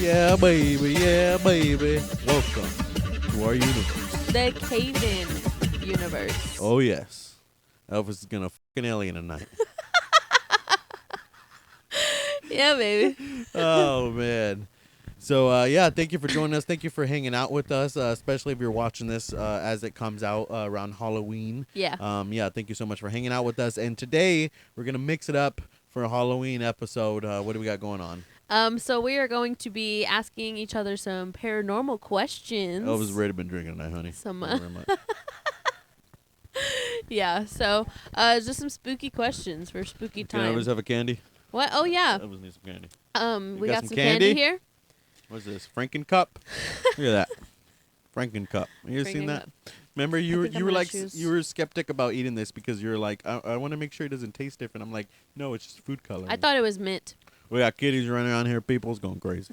Yeah, baby. Yeah, baby. Welcome to our universe. The CayVin Universe. Oh, yes. Elvis is going to fucking alien tonight. Yeah, baby. Oh, man. So, yeah, thank you for joining us. Thank you for hanging out with us, especially if you're watching this as it comes out around Halloween. Yeah. Yeah, thank you so much for hanging out with us. And today, we're going to mix it up for a Halloween episode. What do we got going on? So we are going to be asking each other some paranormal questions. Elvis has already been drinking tonight, honey. Some, Thank you very much. yeah, so just some spooky questions for spooky Can time. Elvis have a candy? What? Oh, yeah. Elvis needs some candy. We got got some some candy candy? here. What's this? Franken cup? Look at that. Franken cup. You ever seen Franken that? cup. Remember, think I'm you were gonna like choose- you were a skeptic about eating this because you're like, I want to make sure it doesn't taste different. I'm like, no, it's just food coloring. I thought it was mint. We got kitties running around here. People's going crazy.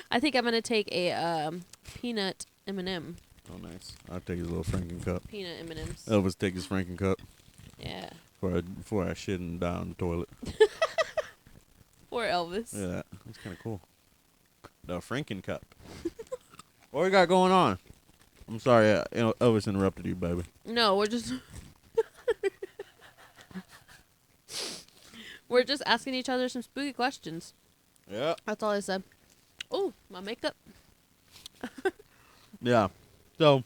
I think I'm going to take a peanut M&M. Oh, nice. I'll take his little Franken cup. Peanut M&Ms. Elvis take his Franken cup Yeah. before I shit him down the toilet. Poor Elvis. Yeah, that's kind of cool. The Franken cup. What we got going on? I'm sorry, Elvis interrupted you, baby. No, we're just... We're just asking each other some spooky questions. Yeah. That's all I said. Oh, my makeup. Yeah. So,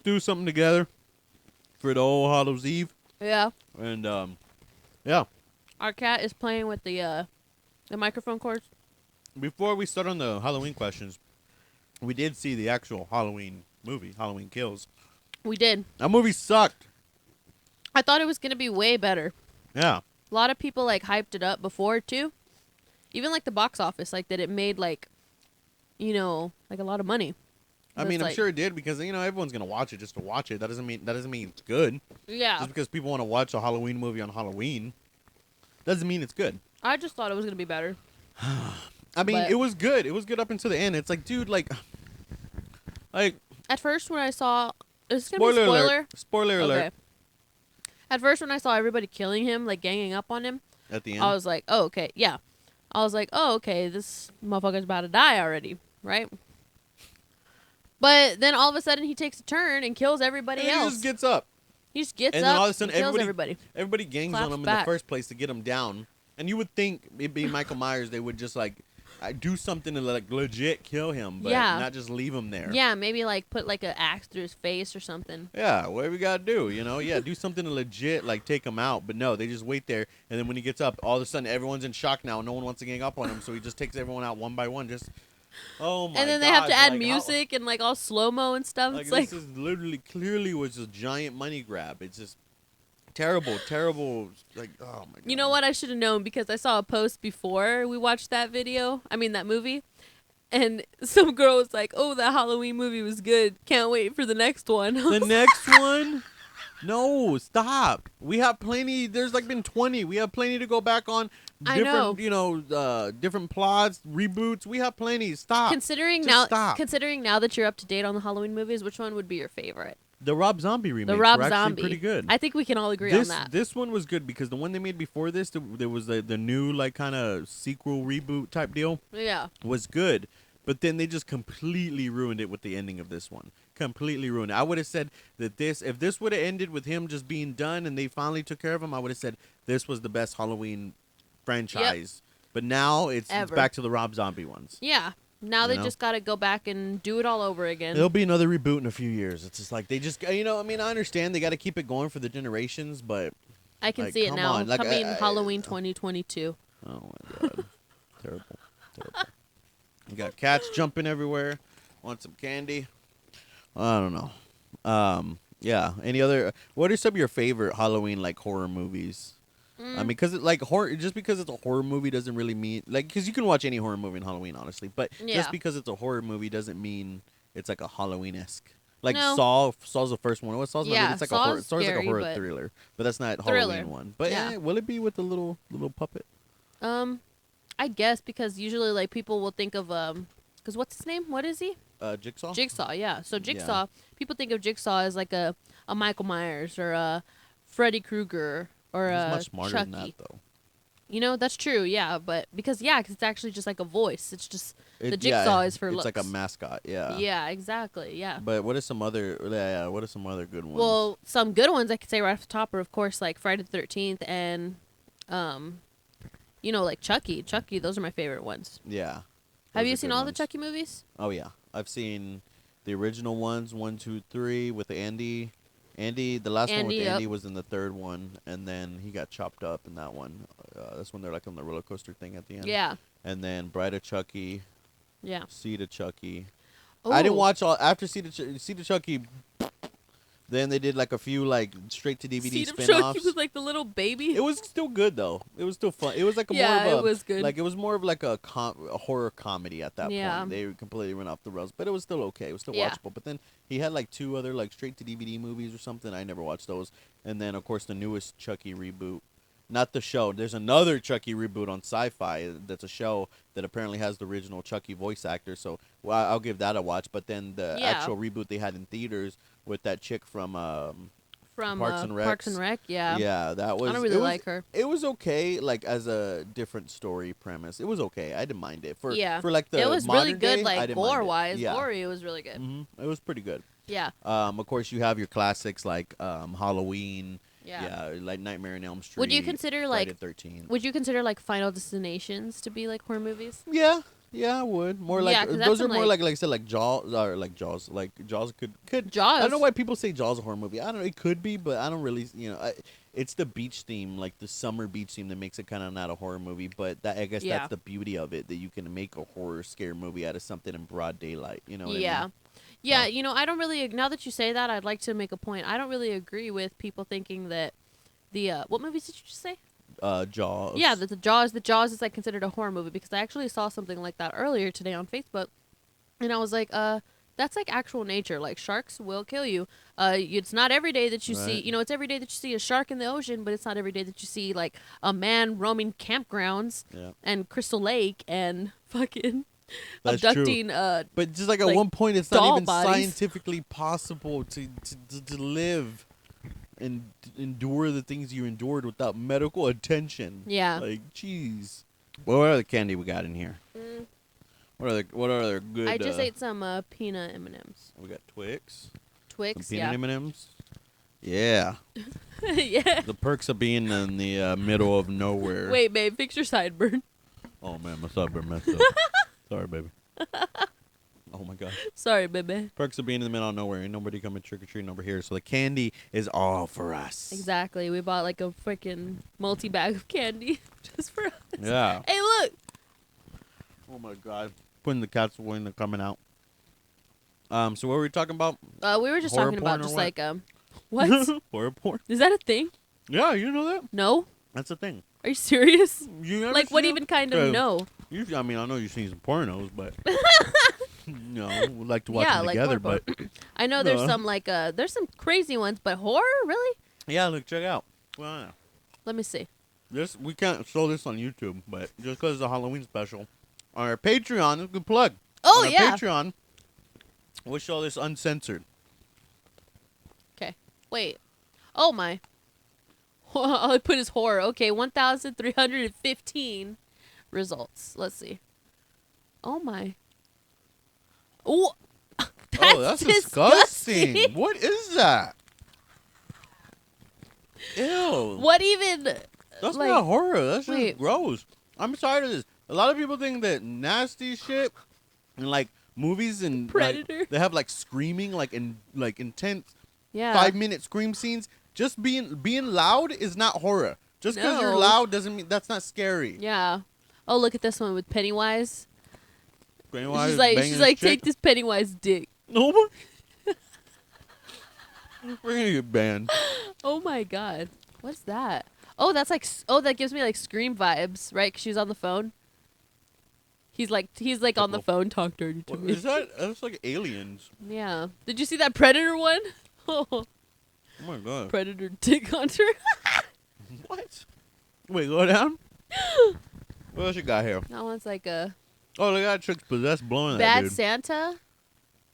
do something together for the old Hallows Eve. Yeah. And, yeah. Our cat is playing with the microphone cords. Before we start on the Halloween questions, we did see the actual Halloween movie, Halloween Kills. We did. That movie sucked. I thought it was going to be way better. Yeah. A lot of people, like, hyped it up before, too. Even, like, the box office, like, that it made, like, you know, like, a lot of money. I But mean, it's I'm like- sure it did because, everyone's going to watch it just to watch it. That doesn't mean it's good. Yeah. Just because people want to watch a Halloween movie on Halloween doesn't mean it's good. I just thought it was going to be better. I mean, But- it was good. It was good up until the end. It's like, dude, like At first, when I saw... Is this going to be a spoiler spoiler? alert. Spoiler alert. Okay. At first, when I saw everybody killing him, like, ganging up on him, At the end. I was like, oh, okay, yeah. I was like, oh, okay, this motherfucker's about to die already, right? But then all of a sudden he takes a turn and kills everybody and he else. just gets up. He just gets And up then all of a sudden and kills everybody gangs Claps on him in back. the first place to get him down. And you would think it'd be Michael Myers, they would just like do something to like legit kill him, but Yeah. not just leave him there. Yeah, maybe like put like an axe through his face or something. Yeah, whatever we gotta do, Yeah, do something to legit like take him out. But no, they just wait there, and then when he gets up, all of a sudden everyone's in shock now. No one wants to gang up on him, so he just takes everyone out one by one. Just oh my! And then they have to gosh, add like, music and like all slow mo and stuff. Like It's this like is literally clearly was a giant money grab. It's just terrible. Like oh my god. you know what? I should have known because I saw a post before we watched that movie. And some girl was like, "Oh, that Halloween movie was good. Can't wait for the next one." The next one? No, stop. We have plenty. There's like been 20. We have plenty to go back on. I know. Different plots, reboots. We have plenty. Stop. Considering Just stop. now that you're up to date on the Halloween movies, which one would be your favorite? The Rob Zombie remakes The Rob were actually Zombie. pretty good. I think we can all agree on that. This one was good because the one they made before this, there was the new like kind of sequel reboot type deal, Yeah. was good. But then they just completely ruined it with the ending of this one. Completely ruined it. I would have said that if this would have ended with him just being done and they finally took care of him, I would have said this was the best Halloween franchise. But now it's back to the Rob Zombie ones. Yeah. Now they know? just got to go back and do it all over again. There'll be another reboot in a few years. It's just like they just, I understand they got to keep it going for the generations, but I can like, see it come now. on. Like, Coming Halloween 2022. oh my god, terrible. You got cats jumping everywhere. Want some candy? I don't know. Yeah. Any other? What are some of your favorite Halloween like horror movies? I mean, because horror, just because it's a horror movie doesn't really mean because you can watch any horror movie in Halloween, honestly. But Yeah. just because it's a horror movie doesn't mean it's like a Halloween-esque. Like No. Saw's the first one. What Saw's Yeah, it's like Saw's a horror. Saw's like a scary, horror but- thriller, but that's not Thriller. Halloween one. But Yeah. will it be with the little puppet? I guess because usually like people will think of Because what's his name? What is he? Jigsaw. Jigsaw, yeah. So Jigsaw, Yeah. people think of Jigsaw as like a Michael Myers or a Freddy Krueger or He's a much smarter Chucky. than that, though. You know, that's true, yeah. But because it's actually just like a voice. It's just the Yeah, Jigsaw is for it's looks. like a mascot. Yeah. Yeah, exactly. Yeah. But what are some other? Yeah. What are some other good ones? Well, some good ones I could say right off the top are, of course, like Friday the 13th and, like Chucky. Chucky, those are my favorite ones. yeah. Have Those you are seen good all the ones. Chucky movies? Oh yeah, I've seen the original ones, 1, 2, 3, with Andy. The last one with Andy, Andy yep. was in the third one, and then he got chopped up in that one. That's when they're like on the roller coaster thing at the end. Yeah. And then Bride of Chucky, Yeah. Seed of Chucky. Ooh. I didn't watch all after Seed of Chucky. Then they did like a few like straight to DVD Seed of spin-offs. Chucky was like the little baby. It was still good though. It was still fun. It was like Yeah, more of a it was good. like it was more of like a horror comedy at that Yeah. point. They completely went off the rails, but it was still okay. It was still Yeah. watchable. But then he had like 2 other like straight to DVD movies or something. I never watched those. And then of course the newest Chucky reboot. Not the show. There's another Chucky reboot on Sci-Fi. That's a show that apparently has the original Chucky voice actor. So I'll give that a watch. But then the Yeah. actual reboot they had in theaters with that chick from Parks and Rec, yeah. yeah, that was. I don't really it was- like her. It was okay, like as a different story premise. It was okay. I didn't mind it for like the it was really modern good, day, I like didn't mind it. gore wise. Yeah. Gory, it was really good. It was pretty good. Yeah. Of course, you have your classics like Halloween. Yeah. Like Nightmare on Elm Street. Would you consider Friday like the 13th. Would you consider like Final Destinations to be like horror movies? Yeah, I would. More Yeah, like 'cause that's those are some, more like- like I said like Jaws or like Jaws. Like Jaws could Jaws. I don't know why people say Jaws a horror movie. I don't know. It could be, but I don't really. It's the beach theme, like the summer beach theme, that makes it kind of not a horror movie. But I guess Yeah. that's the beauty of it, that you can make a horror scare movie out of something in broad daylight. You know what I Yeah. mean? Yeah, I don't really. Now that you say that, I'd like to make a point. I don't really agree with people thinking that the what movies did you just say? Jaws. Yeah, that the Jaws is like considered a horror movie, because I actually saw something like that earlier today on Facebook, and I was like, that's like actual nature. Like sharks will kill you. It's not every day that you see. Right. It's every day that you see a shark in the ocean, but it's not every day that you see like a man roaming campgrounds Yeah. and Crystal Lake and fucking That's true. abducting. But just like at like, one point, it's not doll even bodies. scientifically possible to live and endure the things you endured without medical attention. Yeah. Like, jeez. What other candy we got in here? What other good? I just ate some peanut M&Ms. We got Twix. Twix, Some yeah. peanut M&Ms. Yeah. Yeah. The perks of being in the middle of nowhere. Wait, babe, fix your sideburn. Oh man, my sideburn messed up. Sorry, baby. Oh my god. Sorry, baby. Perks of being in the middle of nowhere. Ain't nobody coming trick or treating over here. So the candy is all for us. Exactly. We bought like a freaking multi-bag of candy just for us. Yeah. Hey, look. Oh my god. Putting the cats away and they're coming out. So what were we talking about? We were just Horror talking about porn or just what? like what? Horror porn. Is that a thing? Yeah, you know that. No. That's a thing. Are you serious? You never Like, what seen even it? kind of no? I mean, I know you've seen some pornos, but we'd like to watch Yeah, them like together. horror But I know there's No. some like there's some crazy ones, but horror, really? yeah, look, check out. Well, yeah. Let me see. This we can't show this on YouTube, but just because it's a Halloween special, on our Patreon, it's a good plug. Oh, on our yeah. Patreon, we'll show this uncensored. Okay. Wait. Oh my. All I put is horror. Okay, 1,315 results. Let's see. Oh my. Oh. That's disgusting. What is that? Ew. What even? That's like, not horror. That's just wait. gross. I'm tired of this. A lot of people think that nasty shit and like movies and like, Predator. they have like screaming, like intense Yeah. 5-minute scream scenes. Just being loud is not horror. Just because you're No. loud doesn't mean that's not scary. Yeah. Oh, look at this one with Pennywise. Pennywise She's banging like, his take chick. this Pennywise dick. No, but we're gonna get banned. Oh my god. What's that? Oh, that's like. Oh, that gives me like Scream vibes, right? 'Cause she's on the phone. He's like on the phone, talk dirty to What me. is that? That's like aliens. Yeah. Did you see that Predator one? Oh, Oh my god. Predator dick hunter. What? Wait, go down. What else you got here? That one's like a Oh, look at that chick's possessed blowing that Bad dude. Santa.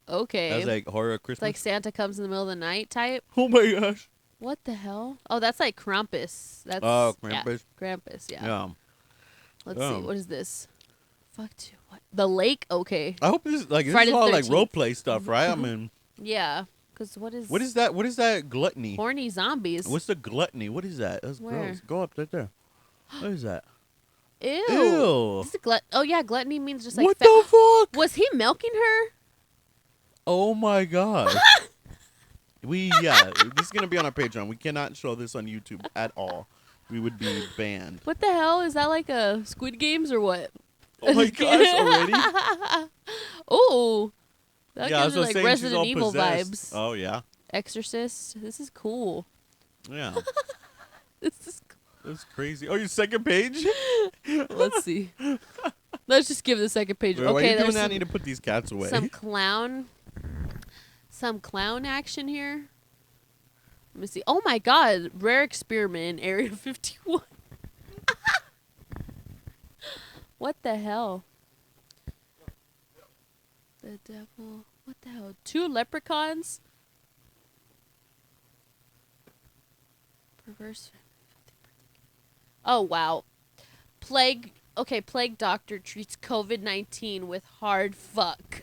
Okay. That's like horror It's Christmas. like Santa comes in the middle of the night type. Oh my gosh. What the hell? Oh, that's like Krampus. That's Oh, yeah, Krampus. Krampus. Yeah. Yeah. Let's see. What is this? Fuck. What? The lake. Okay. I hope this is Friday the all like 13th. role play stuff, right? I mean, Yeah. Cause what is? what is that? What is that gluttony? Horny zombies. What's the gluttony? What is that? That's Where? gross. Go up right there. What is that? Ew. Ew. This is oh yeah, gluttony means just like. What the fuck? Was he milking her? Oh my god. This is gonna be on our Patreon. We cannot show this on YouTube at all. We would be banned. What the hell is that? Like a Squid Games or what? Oh my gosh, already? Oh. That Yeah, I gives was me just like saying she's Resident all Evil possessed. vibes. Oh yeah. Exorcist. This is cool. Yeah. This is cool. That's crazy. Oh, your second page? Let's see. Let's just give the second page. Wait, why are Okay, you doing there's that? I need to put these cats away. some clown action here. Let me see. Oh my god, rare experiment in Area 51. What the hell? The devil. What the hell? 2 leprechauns? Perverse. Oh wow. Plague. Okay, plague doctor treats COVID-19 with hard fuck.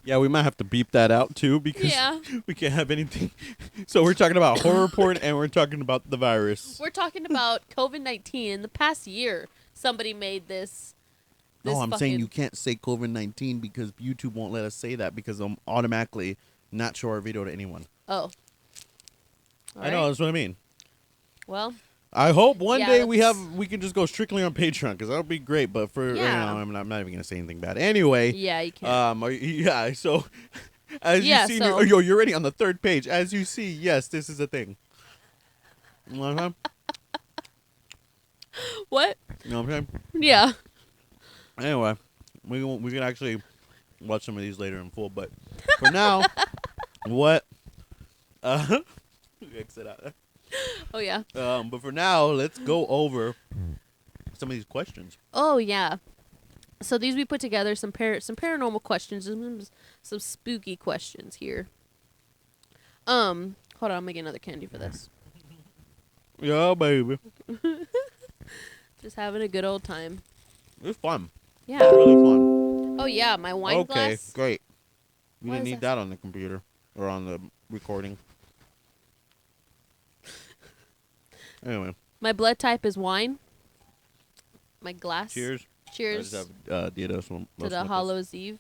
Yeah, we might have to beep that out too because Yeah. we can't have anything. So we're talking about horror porn and we're talking about the virus. We're talking about COVID-19 in the past year. Somebody made this. No, I'm saying fucking- you can't say COVID-19 because YouTube won't let us say that because they'll automatically not show our video to anyone. Oh. I know, that's what I mean. Well, I hope one Yeah, day we that's- can just go strictly on Patreon because that'll be great. But for Yeah. I'm not even gonna say anything bad. Anyway, yeah, you can't. yeah. So as Yeah, you see, so- you're already on the 3rd page. As you see, yes, this is a thing. Uh-huh. What? You know what I'm saying? Yeah. Anyway, we can actually watch some of these later in full. But for now, what? Exit out. Oh yeah. But for now, let's go over some of these questions. Oh yeah. So these we put together some paranormal questions, some spooky questions here. Hold on, I'm making another candy for this. Yeah, baby, Just having a good old time. it's fun. Yeah. Really fun. Oh yeah, my wine Okay, glass. great. We Why didn't is need that that on the computer or on the recording. Anyway, My blood type is wine. My glass. cheers. Cheers I just have Dia to the Hallows Eve.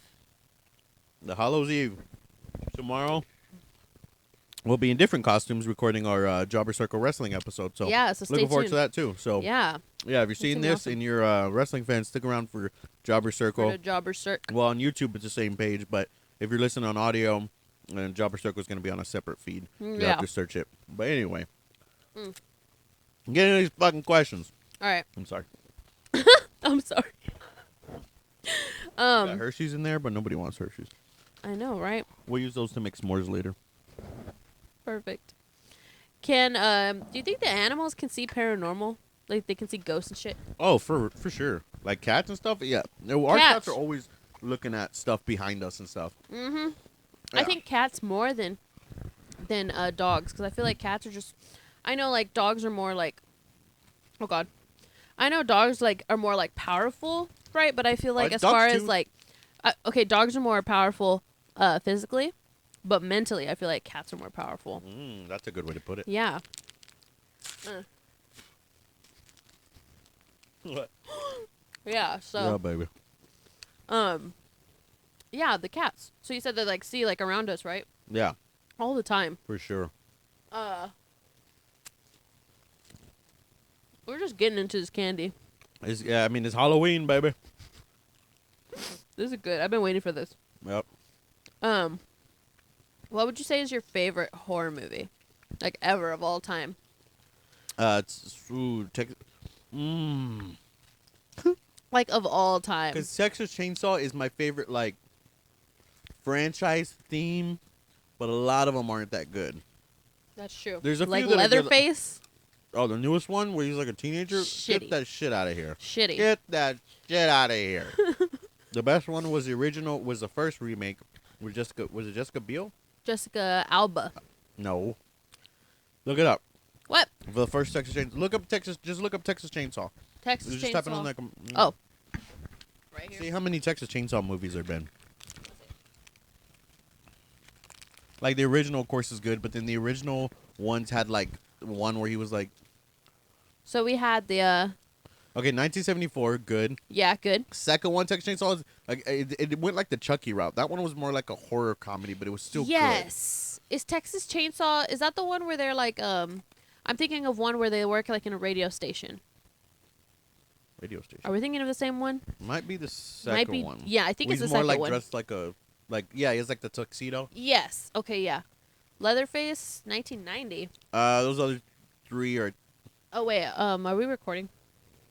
The Hallows Eve. Tomorrow, we'll be in different costumes recording our Jobber Circle Wrestling episode. So Yeah, so stay looking forward tuned. to that too. So Yeah. if you're seeing gonna be this awesome. and you're a wrestling fan, stick around for Jobber For Circle. the Jobber Circle. Well, on YouTube, it's the same page, but if you're listening on audio, then Jobber Circle is going to be on a separate feed. You Yeah. have to search it. But anyway, Mm. get into these fucking questions. All right. I'm sorry. I'm sorry. Got Hershey's in there, but nobody wants Hershey's. I know, right? We'll use those to make s'mores later. Perfect. Do you think the animals can see paranormal? Like they can see ghosts and shit? Oh, for sure. Like cats and stuff? Yeah. No, our Cats. cats are always looking at stuff behind us and stuff. Mm-hmm. Yeah. I think cats more than dogs, because I feel like cats are just. I know like dogs are more like. Oh God, I know dogs like are more like powerful, right? But I feel like as dogs far too. as like, okay, dogs are more powerful, physically, but mentally, I feel like cats are more powerful. That's a good way to put it. Yeah. What? Yeah. Yeah, So. baby. Yeah, the cats. So you said they like see like around us, right? Yeah, All the time. for sure. We're just getting into this candy. It's Halloween, baby. This is good. I've been waiting for this. Yep. What would you say is your favorite horror movie, like ever of all time? It's Like of all time. because Texas Chainsaw is my favorite like franchise theme, but a lot of them aren't that good. That's true. There's a few like that are good. Leatherface. Oh, the newest one where he's like a teenager? Shitty. Get that shit out of here. Shitty. Get that shit out of here. The best one was the first remake. Was it Jessica Biel? Jessica Alba. No. Look it up. What? For the first Texas Chainsaw. Just look up Texas Chainsaw. Texas Just Chainsaw. type it on Oh. Right here. See how many Texas Chainsaw movies there been. Like the original, of course, is good, but then the original ones had like one where he was like, So we had the okay, 1974, good. yeah, good. Second one, Texas Chainsaw, like it went like the Chucky route. That one was more like a horror comedy, but it was still Yes. Is Texas Chainsaw, is that the one where they're like I'm thinking of one where they work like in a radio station. good. Radio station. Are we thinking of the same one? Might be the second Might be. one. Yeah, I think it's the He's more second like one. dressed yeah, he has like the tuxedo. Yes. Okay, yeah. Leatherface, 1990. Those other three are Oh wait, are we recording?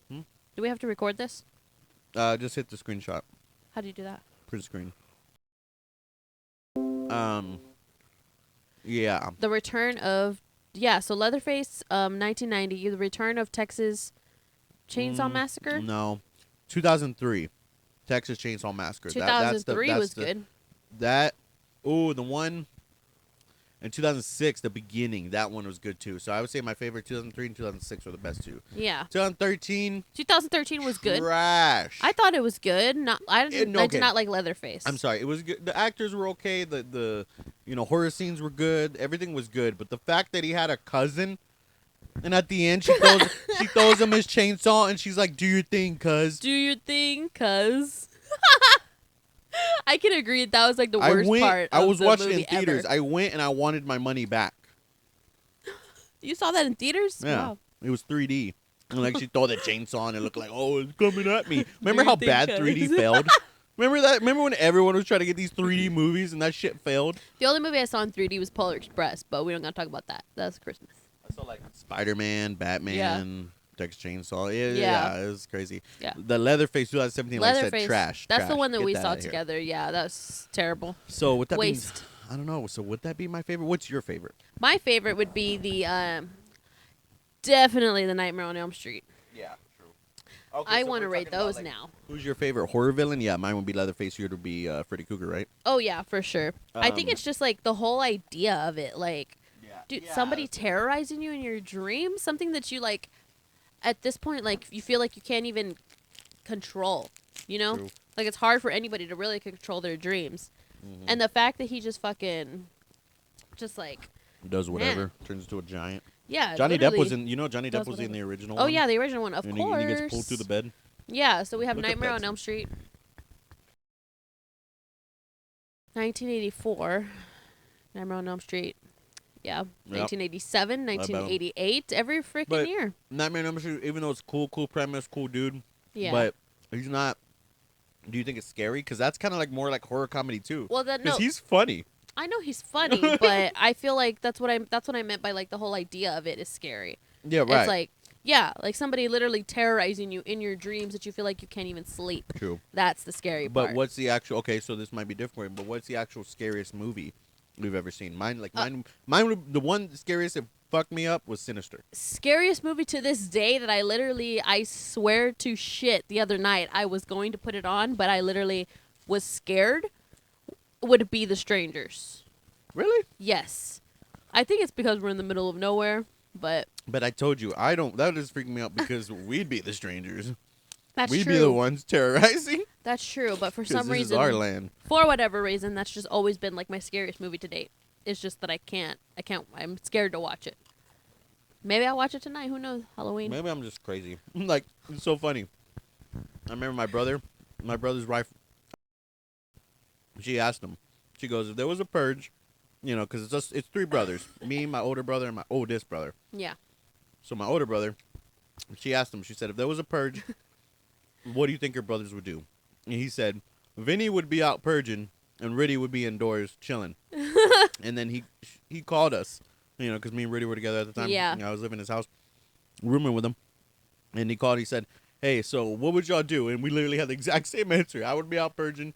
Hmm? Do we have to record this? just hit the screenshot. How do you do that? Print screen. Yeah. The Return of so Leatherface, 1990. The Return of Texas Chainsaw Massacre. No, 2003, Texas Chainsaw Massacre. 2003 was good. The one in 2006, the beginning, that one was good too. So I would say my favorite 2003 and 2006 were the best two. Yeah. 2013 was good. Trash. I thought it was good. I did okay. not like Leatherface. I'm sorry. It was good. The actors were okay. The horror scenes were good. Everything was good. But the fact that he had a cousin, and at the end she throws him his chainsaw, and she's like, "Do your thing, cuz." Do your thing, cuz. I can agree that was like the worst part. I of was the watching it movie in theaters. ever. I went and I wanted my money back. You saw that in theaters? Yeah, Wow. it was 3D. And like she throw the chainsaw and it looked like, oh, it's coming at me. Remember you how think, bad cuz? 3D failed? Remember that? Remember when everyone was trying to get these 3D movies and that shit failed? The only movie I saw in 3D was Polar Express, but we don't gotta talk about that. That's Christmas. I saw like Spider-Man, Batman, Texas Chainsaw. Yeah, Yeah. it was crazy. Yeah. The Leatherface 2017, like I Leatherface. said, trash. That's trash. the one that Get we that saw out of here. together. Yeah, that's terrible. So with that being, Waste. I don't know. So would that be my favorite? What's your favorite? My favorite would be the definitely the Nightmare on Elm Street. Yeah, true. Okay, I so want to we're rate talking about, those like, now. Who's your favorite horror villain? Yeah, mine would be Leatherface. Yours would be Freddy Krueger, right? Oh yeah, for sure. I think it's just like the whole idea of it, like, dude, somebody terrorizing you in your dreams, something that you like. At this point, like you feel like you can't even control. You know, True. like it's hard for anybody to really control their dreams, Mm-hmm. and the fact that he just fucking, just like, Does whatever, turns into a giant. yeah. Johnny Depp literally was in. Johnny does Depp was in the whatever. original. Oh one, yeah, the original one, of and course. he gets pulled through the bed. Yeah, so we have Look up Nightmare that on scene. Elm Street. 1984. Nightmare on Elm Street. Yeah. 1987, 1988. Every freaking But- year. Nightmare on Elm Street, even though it's cool premise, cool dude. Yeah. But he's not. Do you think it's scary? Because that's kind of like more like horror comedy too. Well, that Because no, he's funny. I know he's funny, but I feel like that's what I meant by like the whole idea of it is scary. Yeah, right. It's like, yeah, like somebody literally terrorizing you in your dreams that you feel like you can't even sleep. True. That's the scary But part. what's the actual? Okay, so this might be different. But what's the actual scariest movie we've ever seen? Mine, the one scariest that fucked me up was Sinister. Scariest movie to this day that I swear to shit the other night I was going to put it on, but I literally was scared, would be The Strangers. Really? Yes. I think it's because we're in the middle of nowhere, but But I told you, I don't. That is freaking me out because we'd be the strangers. that's We'd true. be the ones terrorizing. That's true, but for 'Cause some this reason, is our land. for whatever reason, that's just always been like my scariest movie to date. It's just that I can't, I'm scared to watch it. Maybe I'll watch it tonight. Who knows? Halloween. Maybe I'm just crazy. Like, it's so funny. I remember my brother's wife, she asked him, she goes, if there was a purge, because it's three brothers, me, my older brother, and my oldest brother. Yeah. So my older brother, she asked him, she said, if there was a purge, what do you think your brothers would do? And he said, Vinny would be out purging, and Riddy would be indoors chilling. And then he called us, because me and Riddy were together at the time. Yeah. I was living in his house, rooming with him. And he called, he said, hey, so what would y'all do? And we literally had the exact same answer. I would be out purging,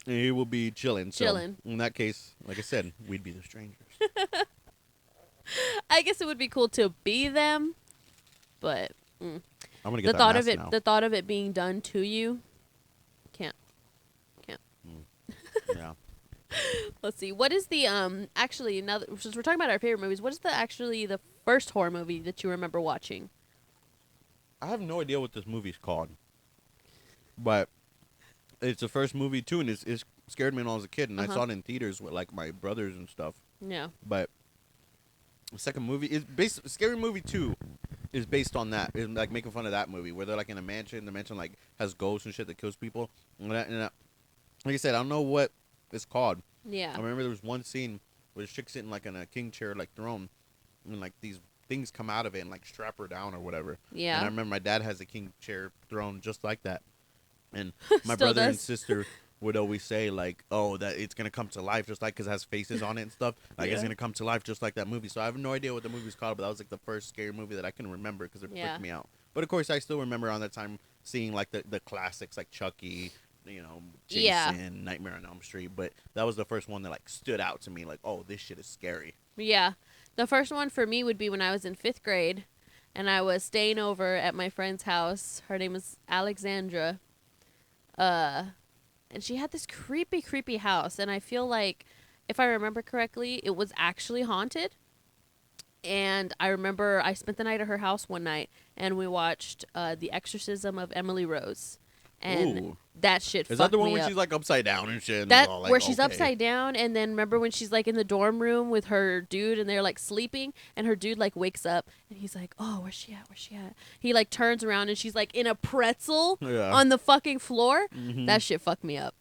and he will be chilling. Chilling. So in that case, like I said, we'd be the strangers. I guess it would be cool to be them, but I'm gonna get the that thought mask of it, now. the thought of it being done to you, can't. Yeah. Let's see. What is the actually now that, since we're talking about our favorite movies, what is the first horror movie that you remember watching? I have no idea what this movie's called, but it's the first movie too, and it scared me when I was a kid, and I saw it in theaters with like my brothers and stuff. Yeah. But the second movie is based. Scary Movie 2 is based on that. It's like making fun of that movie where they're like in a mansion. The mansion like has ghosts and shit that kills people. Like I said, I don't know what it's called. Yeah. I remember there was one scene where this chick sitting like in a king chair, like throne, and like these things come out of it and like strap her down or whatever. Yeah. And I remember my dad has a king chair throne just like that, and my Still brother and does. sister would always say like, "Oh, that it's gonna come to life just like because it has faces on it and stuff. Like it's Yeah. gonna come to life just like that movie." So I have no idea what the movie's called, but that was like the first scary movie that I can remember because it freaked me out. But of course, I still remember around that time seeing like the classics like Chucky, you know, Jason, Nightmare on Elm Street. But that was the first one that like stood out to me. Like, oh, this shit is scary. Yeah. The first one for me would be when I was in 5th grade and I was staying over at my friend's house. Her name was Alexandra. And she had this creepy, creepy house. And I feel like, if I remember correctly, it was actually haunted. And I remember I spent the night at her house one night and we watched The Exorcism of Emily Rose. And Ooh. that shit Is fucked that the one me where up. she's like upside down and shit? And That it's all, like, where she's okay. upside down, and then remember when she's like in the dorm room with her dude, and they're like sleeping, and her dude like wakes up, and he's like, "Oh, where's she at? Where's she at?" He like turns around, and she's like in a pretzel Yeah. on the fucking floor. Mhm. That shit fucked me up.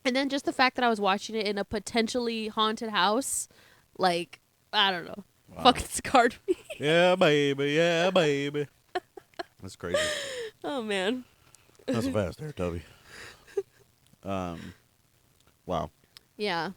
And then just the fact that I was watching it in a potentially haunted house, like I don't know, Wow. fucking scarred me. Yeah, baby. Yeah, baby. That's crazy. Oh man. That's fast there, Toby. Wow. Yeah.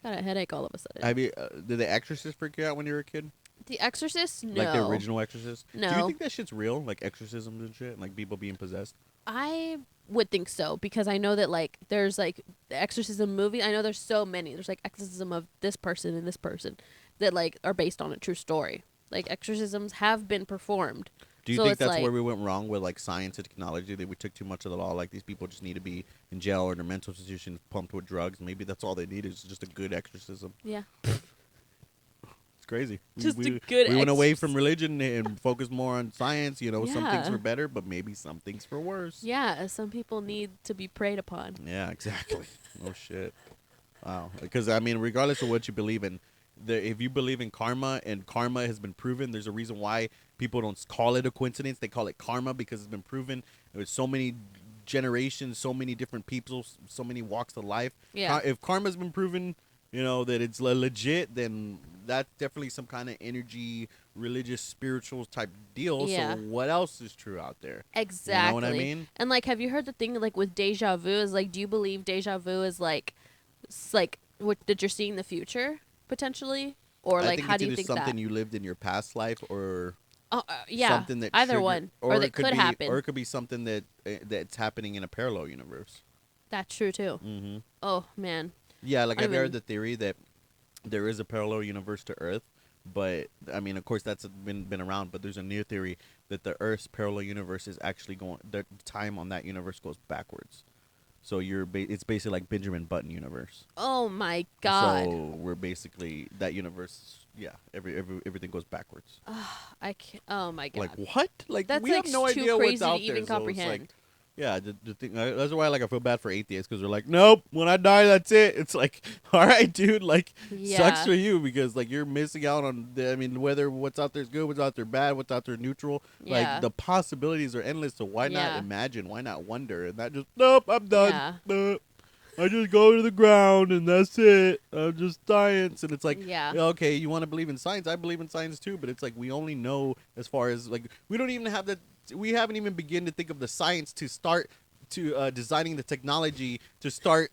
Got a headache all of a sudden. Have you? Did The Exorcist freak you out when you were a kid? The Exorcist? No. Like the original Exorcist? Do you No. think that shit's real? Like exorcisms and shit? Like people being possessed? I would think so because I know that like there's like the Exorcism movie. I know there's so many. There's like exorcism of this person and this person that like are based on a true story. Like exorcisms have been performed. Do you So think it's that's like- where we went wrong with like science and technology? That we took too much of the law? Like these people just need to be in jail or in a mental institution pumped with drugs. Maybe that's all they need is just a good exorcism. Yeah. It's crazy. Just we, a good We went away from exorcism. religion and focused more on science. You know, some things Yeah. for better, but maybe some things for worse. Yeah, some people need to be preyed upon. Yeah, exactly. Oh shit. Wow. Because I mean, regardless of what you believe in, if you believe in karma and karma has been proven, there's a reason why people don't call it a coincidence. They call it karma because it's been proven. There's so many generations, so many different people, so many walks of life. Yeah. If karma's been proven, you know, that it's legit, then that's definitely some kind of energy, religious, spiritual type deal. Yeah. So what else is true out there? Exactly. You know what I mean? And like, have you heard the thing like with deja vu? Is like, do you believe deja vu is like, what that you're seeing the future potentially, or I like think how it's do you either think something that? you lived in your past life or Yeah, something that either triggered- one, or that it could could be, happen. or it could be something that that's happening in a parallel universe. That's true too. Mm-hmm. Oh man. Yeah, like I I've heard mean- the theory that there is a parallel universe to Earth, but I mean, of course, that's been around. But there's a new theory that the Earth's parallel universe is actually going. The time on that universe goes backwards. So it's basically like Benjamin Button universe. Oh my god. So we're basically that universe. Yeah, everything goes backwards. I can't. Oh my god. Like what? Like That's, we like, have no too idea crazy what's to out even there. So it's comprehend. like, yeah, the thing. That's why like I feel bad for atheists because they're like, nope, when I die, that's it. It's like, all right, dude, like Yeah. sucks for you because like you're missing out on. I mean, whether what's out there is good, what's out there bad, what's out there neutral. Yeah. Like the possibilities are endless. So why Yeah. not imagine? Why not wonder? And that just nope, I'm done. Yeah. Nope. I just go to the ground and that's it. I'm just science, and it's like, Yeah. okay, you want to believe in science? I believe in science too, but it's like we only know as far as like we don't even have that. We haven't even begun to think of the science to start to designing the technology to start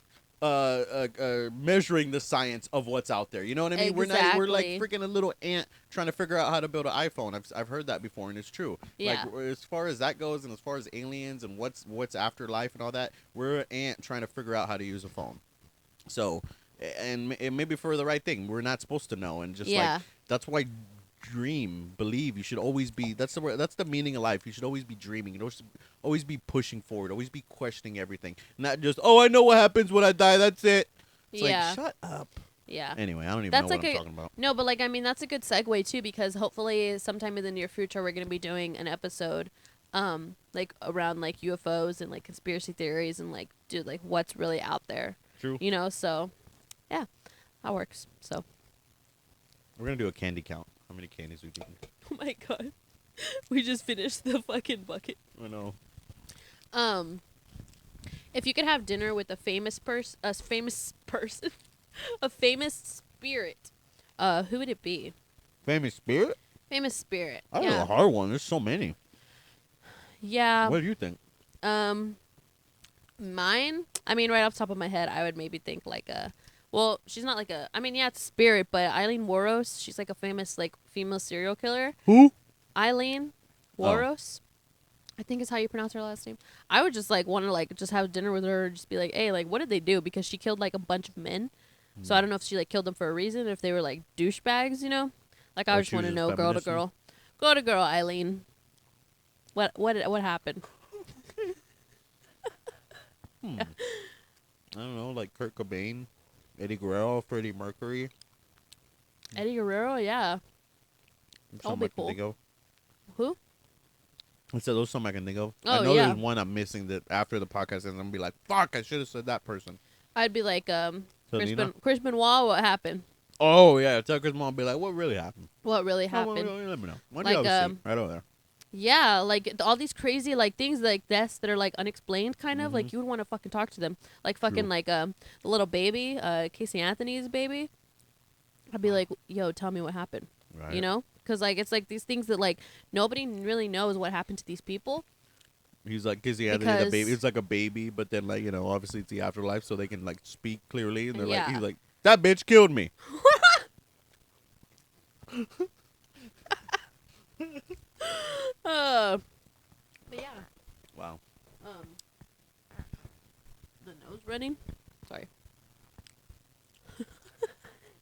measuring the science of what's out there. You know what I mean? We're like Exactly. freaking a little ant trying to figure out how to build an iPhone. I've heard that before, and it's true. Yeah. Like as far as that goes, and as far as aliens and what's afterlife and all that, we're an ant trying to figure out how to use a phone. So, and maybe for the right thing, we're not supposed to know, and just Yeah. like that's why dream, believe. You should always be. That's the meaning of life. You should always be dreaming. You should always be pushing forward. Always be questioning everything. Not just, oh, I know what happens when I die. That's it. It's like, shut up. Yeah. Anyway, I don't even That's know like what I'm talking about. No, but like I mean that's a good segue too, because hopefully sometime in the near future we're gonna be doing an episode, like around like UFOs and like conspiracy theories and like dude like what's really out there. True. You know, so yeah, that works. So We're gonna do a candy count. How many candies we've eaten? oh my god, we just finished the fucking bucket. I know. If you could have dinner with a famous person, a famous spirit, who would it be? Famous spirit? Famous spirit. I don't know, a hard one. There's so many. Yeah. What do you think? Mine. I mean, right off the top of my head, I would maybe think like a. Well, she's not like a. I mean, yeah, it's a spirit, but Eileen Wuornos. She's like a famous like female serial killer. Who? Eileen Wuornos. I think is how you pronounce her last name. I would just like want to like just have dinner with her, and just be like, hey, like what did they do? Because she killed like a bunch of men. So I don't know if she like killed them for a reason, or if they were like douchebags, you know. Like I just want to know, girl to girl, Eileen. What happened? I don't know, like Kurt Cobain, Eddie Guerrero, Freddie Mercury. Eddie Guerrero, yeah. That'll be cool. Think of. Who? I said those some I can think of. Oh, I know yeah. there's one I'm missing that after the podcast ends, I'm gonna be like, fuck, I should have said that person. I'd be like, Selena? Chris Benoit, what happened? Oh yeah, tell Chris Mom, be like, what really happened? What really happened? Let me know. Why Like, do you have a seat? Right over there. Yeah, like all these crazy like things like this that are like unexplained, kind of Mhm. like you would want to fucking talk to them, like fucking True. like the little baby, Casey Anthony's baby. I'd be like, yo, tell me what happened. Right. You know, because like it's like these things that like nobody really knows what happened to these people. He's like, Kizzy Anthony, the baby. It's like a baby, but then like, you know, obviously it's the afterlife, so they can like speak clearly, and they're like, Yeah. he's like, that bitch killed me. But yeah. Wow. The nose running. Sorry.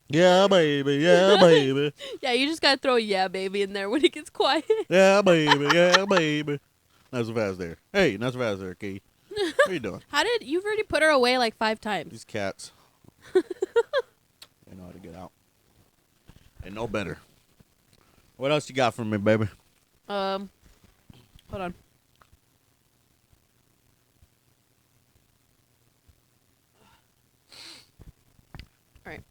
Yeah, baby. Yeah, baby. Yeah, you just gotta throw a yeah, baby in there when it gets quiet. Yeah, baby. Yeah, baby. Not so fast there. Hey, not so fast there, Key. What are you doing? You've already put her away like 5 times. These cats. They know how to get out. They know better. What else you got for me, baby? Hold on. All right.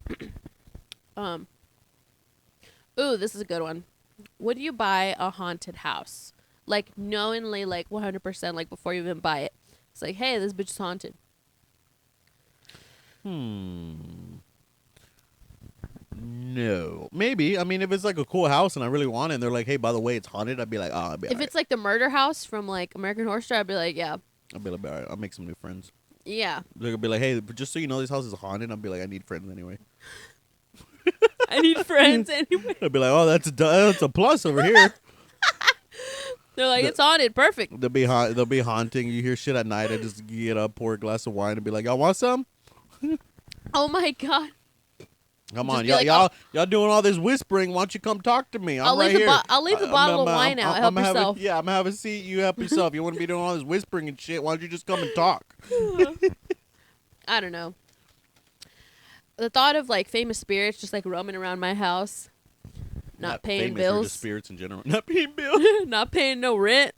Ooh, this is a good one. Would you buy a haunted house? Like, knowingly, like, 100%, like, before you even buy it. It's like, hey, this bitch is haunted. No. Maybe. I mean, if it's like a cool house and I really want it, and they're like, hey, by the way, it's haunted, I'd be like, oh, I'd be If it's like the murder house from, like, American Horror Story, I'd be like, yeah. I'll be like, all right, I'll make some new friends. Yeah. They'll be like, hey, just so you know, this house is haunted. I'll be like, I need friends anyway. I need friends anyway. I'll be like, oh, that's a plus over here. They're like, it's haunted. Perfect. They'll be haunting. You hear shit at night. I just get up, pour a glass of wine, and be like, y'all want some? Oh, my God. Come Just on, be like, y'all doing all this whispering. Why don't you come talk to me? I'm I'll right leave here. I'll leave the bottle of wine out. Help yourself. I'm gonna have a seat. You help yourself. You want to be doing all this whispering and shit? Why don't you just come and talk? I don't know. The thought of like famous spirits just like roaming around my house, not paying famous, or bills, just spirits in general, not paying bills. not paying no rent.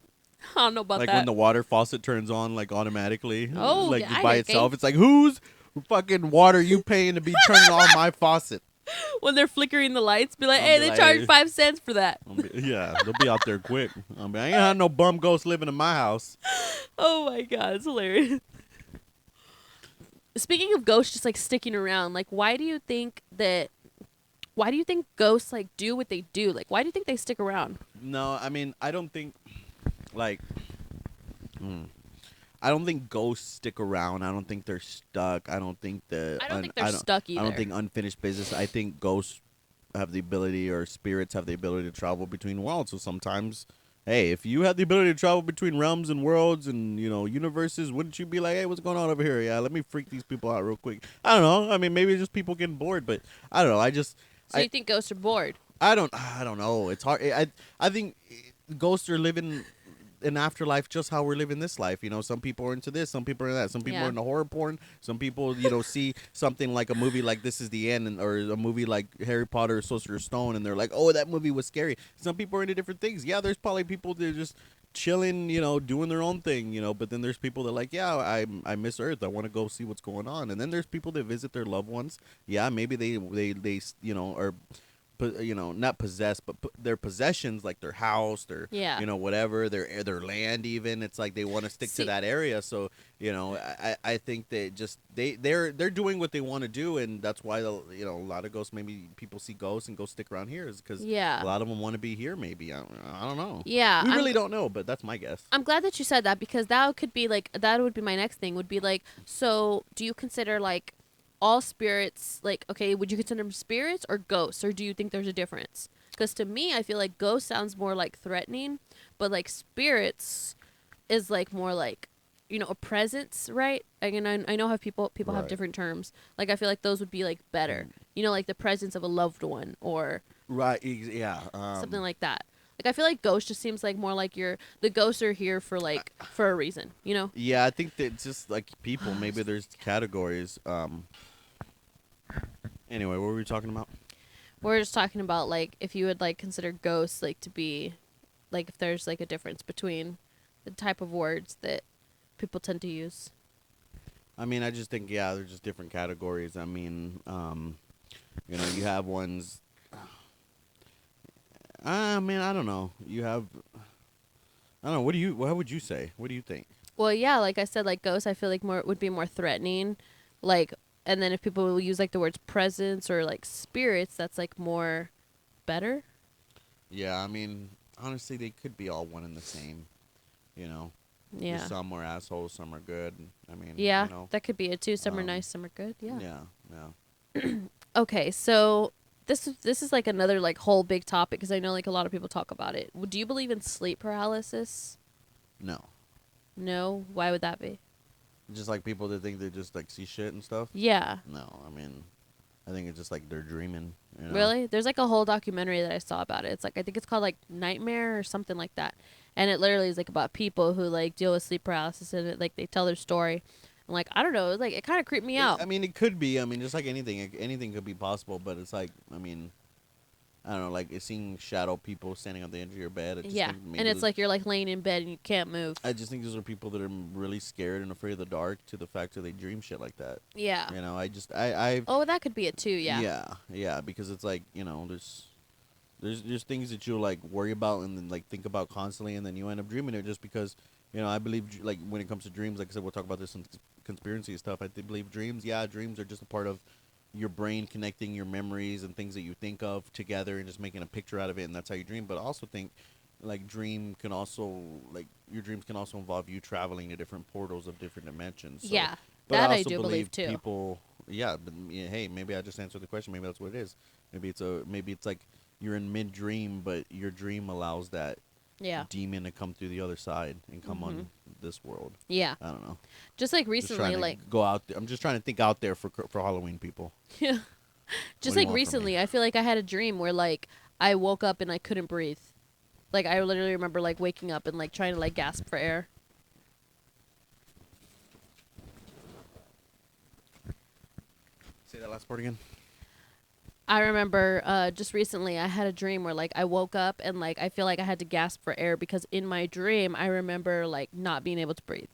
I don't know about Like that. when the water faucet turns on like automatically, Oh, like yeah, just I by hate itself. It's like, whose fucking water you paying to be turning on my faucet? When they're flickering the lights, be like, I'll hey, be they like, charge hey. 5 cents for that. Yeah, they'll be out there quick. I ain't had no bum ghost living in my house. Oh my God, it's hilarious. Speaking of ghosts just like sticking around, like why do you think ghosts like do what they do? Like why do you think they stick around? No, I mean, I don't think, like, I don't think ghosts stick around. I don't think they're stuck. I don't think I don't think they're stuck either. I don't think unfinished business. I think ghosts have the ability, or spirits have the ability to travel between worlds. So sometimes, hey, if you had the ability to travel between realms and worlds and, you know, universes, wouldn't you be like, hey, what's going on over here? Yeah, let me freak these people out real quick. I don't know. I mean, maybe it's just people getting bored, but I don't know. So you think ghosts are bored? I don't know. It's hard. I think ghosts are living an afterlife just how we're living this life. You know, some people are into this, some people are into that. Some people are Yeah. into horror porn. Some people, see something like a movie like This Is the End, or a movie like Harry Potter or Sorcerer's Stone, and they're like, oh, that movie was scary. Some people are into different things. Yeah, there's probably people that are just chilling, doing their own thing, but then there's people that like, yeah, I miss Earth. I want to go see what's going on. And then there's people that visit their loved ones. Yeah, maybe they are not possessed, but their possessions, like their house, their, Yeah. whatever, their land, even. It's like they want to stick to See, that area. So, I think that just they're doing what they want to do, and that's why a lot of ghosts, maybe people see ghosts and go stick around here, is because yeah. a lot of them want to be here. Maybe I don't know. Yeah. We really don't know, but that's my guess. I'm glad that you said that because that could be like that would be my next thing would be like, so do you consider like all spirits, like, okay, would you consider them spirits or ghosts, or do you think there's a difference? Because to me, I feel like ghost sounds more like threatening, but like spirits is like more like, a presence, right? Like, and I know how people have Right. different terms. Like I feel like those would be like better, like the presence of a loved one or Right. Yeah. something like that. Like I feel like ghost just seems like more like the ghosts are here for a reason, Yeah, I think that it's just like people. Maybe there's categories. Anyway, what were we talking about? We're just talking about like if you would like consider ghosts like to be like if there's like a difference between the type of words that people tend to use. I mean, I just think, yeah, they're just different categories. I mean, you have ones. I mean, I don't know. You have. I don't know. What would you say? What do you think? Well, yeah, like I said, like ghosts, I feel like more would be more threatening, like, and then if people will use like the words presence or like spirits, that's like more better. Yeah, I mean, honestly, they could be all one and the same. You know, Yeah, Just some are assholes, some are good. I mean, yeah, that could be it too. Some are um, nice, some are good. Yeah. yeah, yeah. Okay, so this is like another like whole big topic because I know like a lot of people talk about it. Do you believe in sleep paralysis? No, No. Why would that be? just like people that think they just like see shit and stuff. Yeah. No, I mean, I think it's just like they're dreaming. Really? There's like a whole documentary that I saw about it. It's like I think it's called like Nightmare or something like that. And it literally is like about people who like deal with sleep paralysis and it, like they tell their story. And like I don't know, like it kind of creeped me out. I mean, it could be. I mean, just like anything, anything could be possible. But it's like, I mean, I don't know, like it's seeing shadow people standing on the edge of your bed. I just Yeah. think maybe And it's like you're like laying in bed and you can't move. I just think those are people that are really scared and afraid of the dark, to the fact that they dream shit like that. Yeah. I Oh, that could be it too. Yeah. yeah, because it's like, there's things that you like worry about and then like think about constantly, and then you end up dreaming it just because, I believe like when it comes to dreams, like I said, we'll talk about this in conspiracy stuff. I believe dreams are just a part of your brain connecting your memories and things that you think of together and just making a picture out of it, and that's how you dream. But I also think like your dreams can also involve you traveling to different portals of different dimensions. So, Yeah. but That I also do believe too. People, yeah, but hey, maybe I just answered the question. Maybe that's what it is. Maybe it's like you're in mid dream, but your dream allows that Yeah. demon to come through the other side and come on this world. Yeah. I don't know. Just like Just recently, trying to like go out there. I'm just trying to think out there for Halloween people. yeah. What Just do you like want from recently, me? I feel like I had a dream where like I woke up and I couldn't breathe. Like I literally remember like waking up and like trying to like gasp for air. Say that last part again. I remember just recently I had a dream where like I woke up and like I feel like I had to gasp for air because in my dream I remember like not being able to breathe.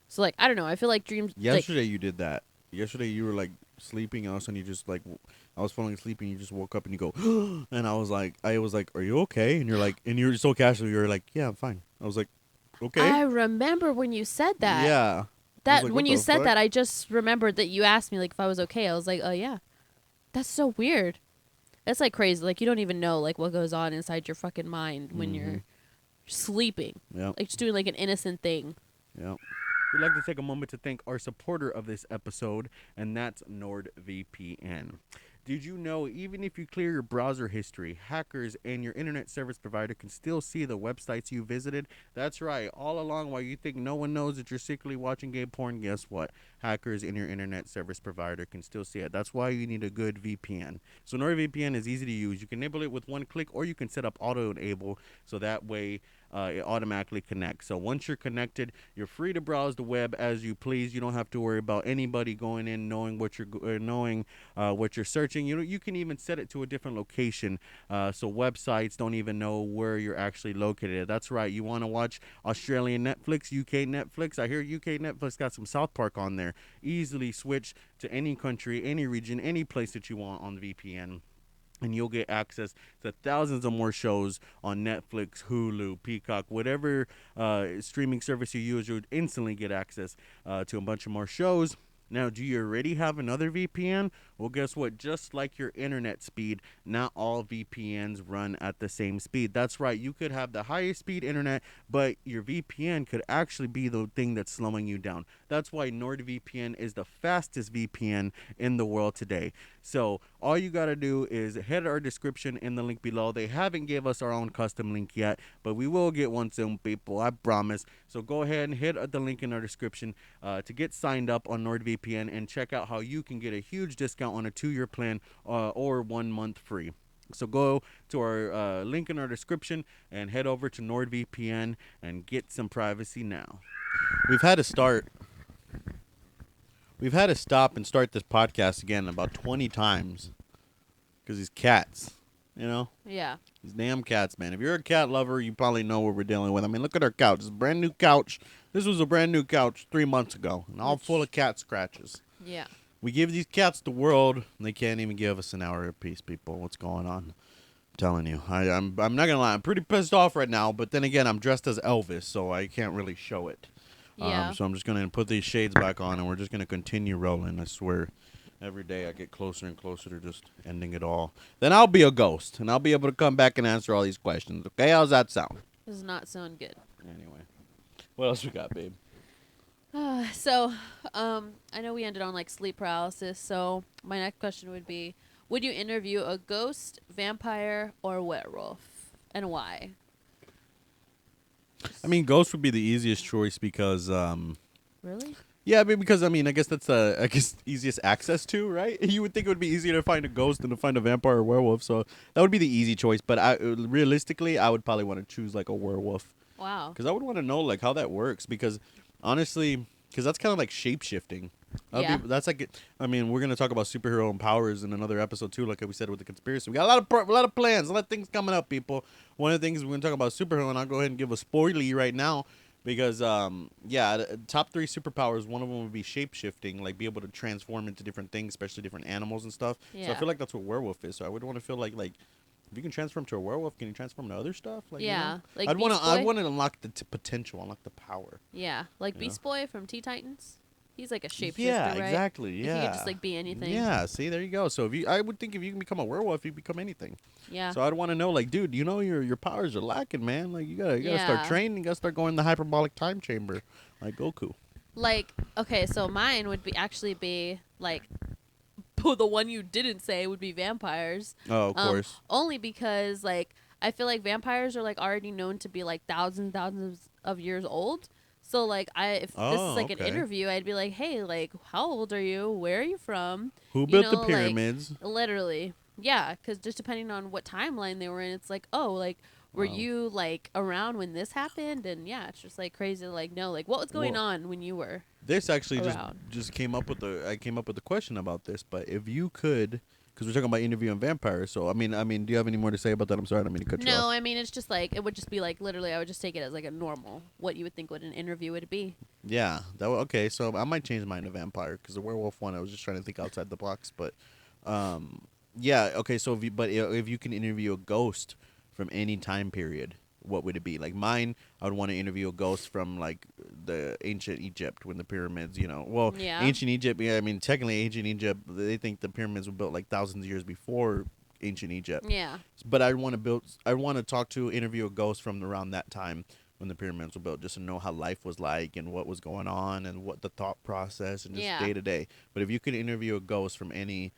So like I don't know, I feel like dreams Yesterday you did that. Yesterday you were like sleeping, and all of a sudden you just like, I was falling asleep, and you just woke up and you go, and I was like, are you okay? And you're like, and you're so casual, you're like, yeah, I'm fine. I was like, okay. I remember when you said that. Yeah. I was That like, when what you the said fuck? that I just remembered that you asked me like if I was okay. I was like, "Oh yeah." That's so weird. That's like crazy. Like you don't even know like what goes on inside your fucking mind when you're sleeping. Yeah. Like just doing like an innocent thing. Yeah. We'd like to take a moment to thank our supporter of this episode, and that's NordVPN. Did you know even if you clear your browser history, hackers and your internet service provider can still see the websites you visited? That's right. All along, while you think no one knows that you're secretly watching gay porn, guess what? Hackers and your internet service provider can still see it. That's why you need a good VPN. So NordVPN is easy to use. You can enable it with one click, or you can set up auto enable, so that way it automatically connects. So once you're connected, you're free to browse the web as you please. You don't have to worry about anybody going in knowing what you're searching. You can even set it to a different location, so websites don't even know where you're actually located. That's right. You want to watch Australian Netflix, UK Netflix. I hear UK Netflix got some South Park on there. Easily switch to any country, any region, any place that you want on the VPN, and you'll get access to thousands of more shows on Netflix, Hulu, Peacock, whatever streaming service you use. You'll instantly get access to a bunch of more shows. Now, do you already have another VPN? Well, guess what? Just like your internet speed, not all VPNs run at the same speed. That's right. You could have the highest speed internet, but your VPN could actually be the thing that's slowing you down. That's why NordVPN is the fastest VPN in the world today. So all you got to do is head to our description in the link below. They haven't gave us our own custom link yet, but we will get one soon, people. I promise. So go ahead and hit the link in our description to get signed up on NordVPN and check out how you can get a huge discount on a 2-year plan or 1 month free. So go to our link in our description and head over to NordVPN and get some privacy now. We've had to stop and start this podcast again about 20 times because these cats, Yeah. these damn cats, man. If you're a cat lover, you probably know what we're dealing with. I mean, look at our couch. It's a brand new couch. This was a brand new couch 3 months ago, and all full of cat scratches. Yeah. We give these cats the world, and they can't even give us an hour apiece, people. What's going on? I'm telling you. I'm not going to lie. I'm pretty pissed off right now, but then again, I'm dressed as Elvis, so I can't really show it. Yeah. So I'm just going to put these shades back on, and we're just going to continue rolling. I swear, every day I get closer and closer to just ending it all. Then I'll be a ghost, and I'll be able to come back and answer all these questions. Okay, how's that sound? Does not sound good. Anyway, what else we got, babe? So, I know we ended on like sleep paralysis. So my next question would be: would you interview a ghost, vampire, or werewolf, and why? I mean, ghost would be the easiest choice because, Really? yeah, I mean, because I guess that's easiest access to, right? You would think it would be easier to find a ghost than to find a vampire or werewolf, so that would be the easy choice. But realistically, I would probably want to choose like a werewolf. Wow. Because I would want to know like how that works. Because honestly, that's kind of like shape shifting. Yeah. That's like, I mean, we're gonna talk about superhero and powers in another episode too, like we said with the conspiracy. We got a lot of plans, a lot of things coming up, people. One of the things we're gonna talk about superhero, and I'll go ahead and give a spoiler right now. Because, top 3 superpowers, one of them would be shape-shifting, like be able to transform into different things, especially different animals and stuff. Yeah. So I feel like that's what werewolf is. So I would want to feel like if you can transform to a werewolf, can you transform to other stuff? Like, Yeah. Like I'd want Beast Boy? to unlock the potential, unlock the power. Yeah. Like Yeah. Beast Boy from Teen Titans. He's like a shapeshifter, Yeah, right? exactly. Like, Yeah. he could just like be anything. Yeah, see, there you go. So I would think if you can become a werewolf, you become anything. Yeah. So I'd want to know, like, dude, your powers are lacking, man. Like, you gotta start Yeah. training. You gotta start going in the hyperbolic time chamber, like Goku. Like, okay, so mine would be like the one you didn't say would be vampires. Oh, of course. Only because like I feel like vampires are like already known to be like thousands of years old. So like if this is like an okay. interview, I'd be like, hey, like how old are you? Where are you from? Who built the like, pyramids? literally, yeah. Because just depending on what timeline they were in, it's like, oh, like were Wow. you like around when this happened? And yeah, it's just like crazy to like know like what was going Well, on when you were. This actually around. just came up with I came up with a question about this. But if you could, because we're talking about interviewing vampires, so I mean, do you have any more to say about that? I'm sorry, I don't mean to cut you No, off. I mean it's just like it would just be like literally I would just take it as like a normal what you would think what an interview would be. Yeah, okay. So I might change mine to vampire because the werewolf one, I was just trying to think outside the box. But, yeah, okay. So if you can interview a ghost from any time period, what would it be? Like mine, I would want to interview a ghost from like the ancient Egypt when the pyramids, well, Yeah. ancient Egypt. Yeah, I mean technically ancient Egypt, they think the pyramids were built like thousands of years before ancient Egypt. Yeah. But I want to interview a ghost from around that time when the pyramids were built, just to know how life was like and what was going on and what the thought process and just Yeah. day to day. But if you could interview a ghost from any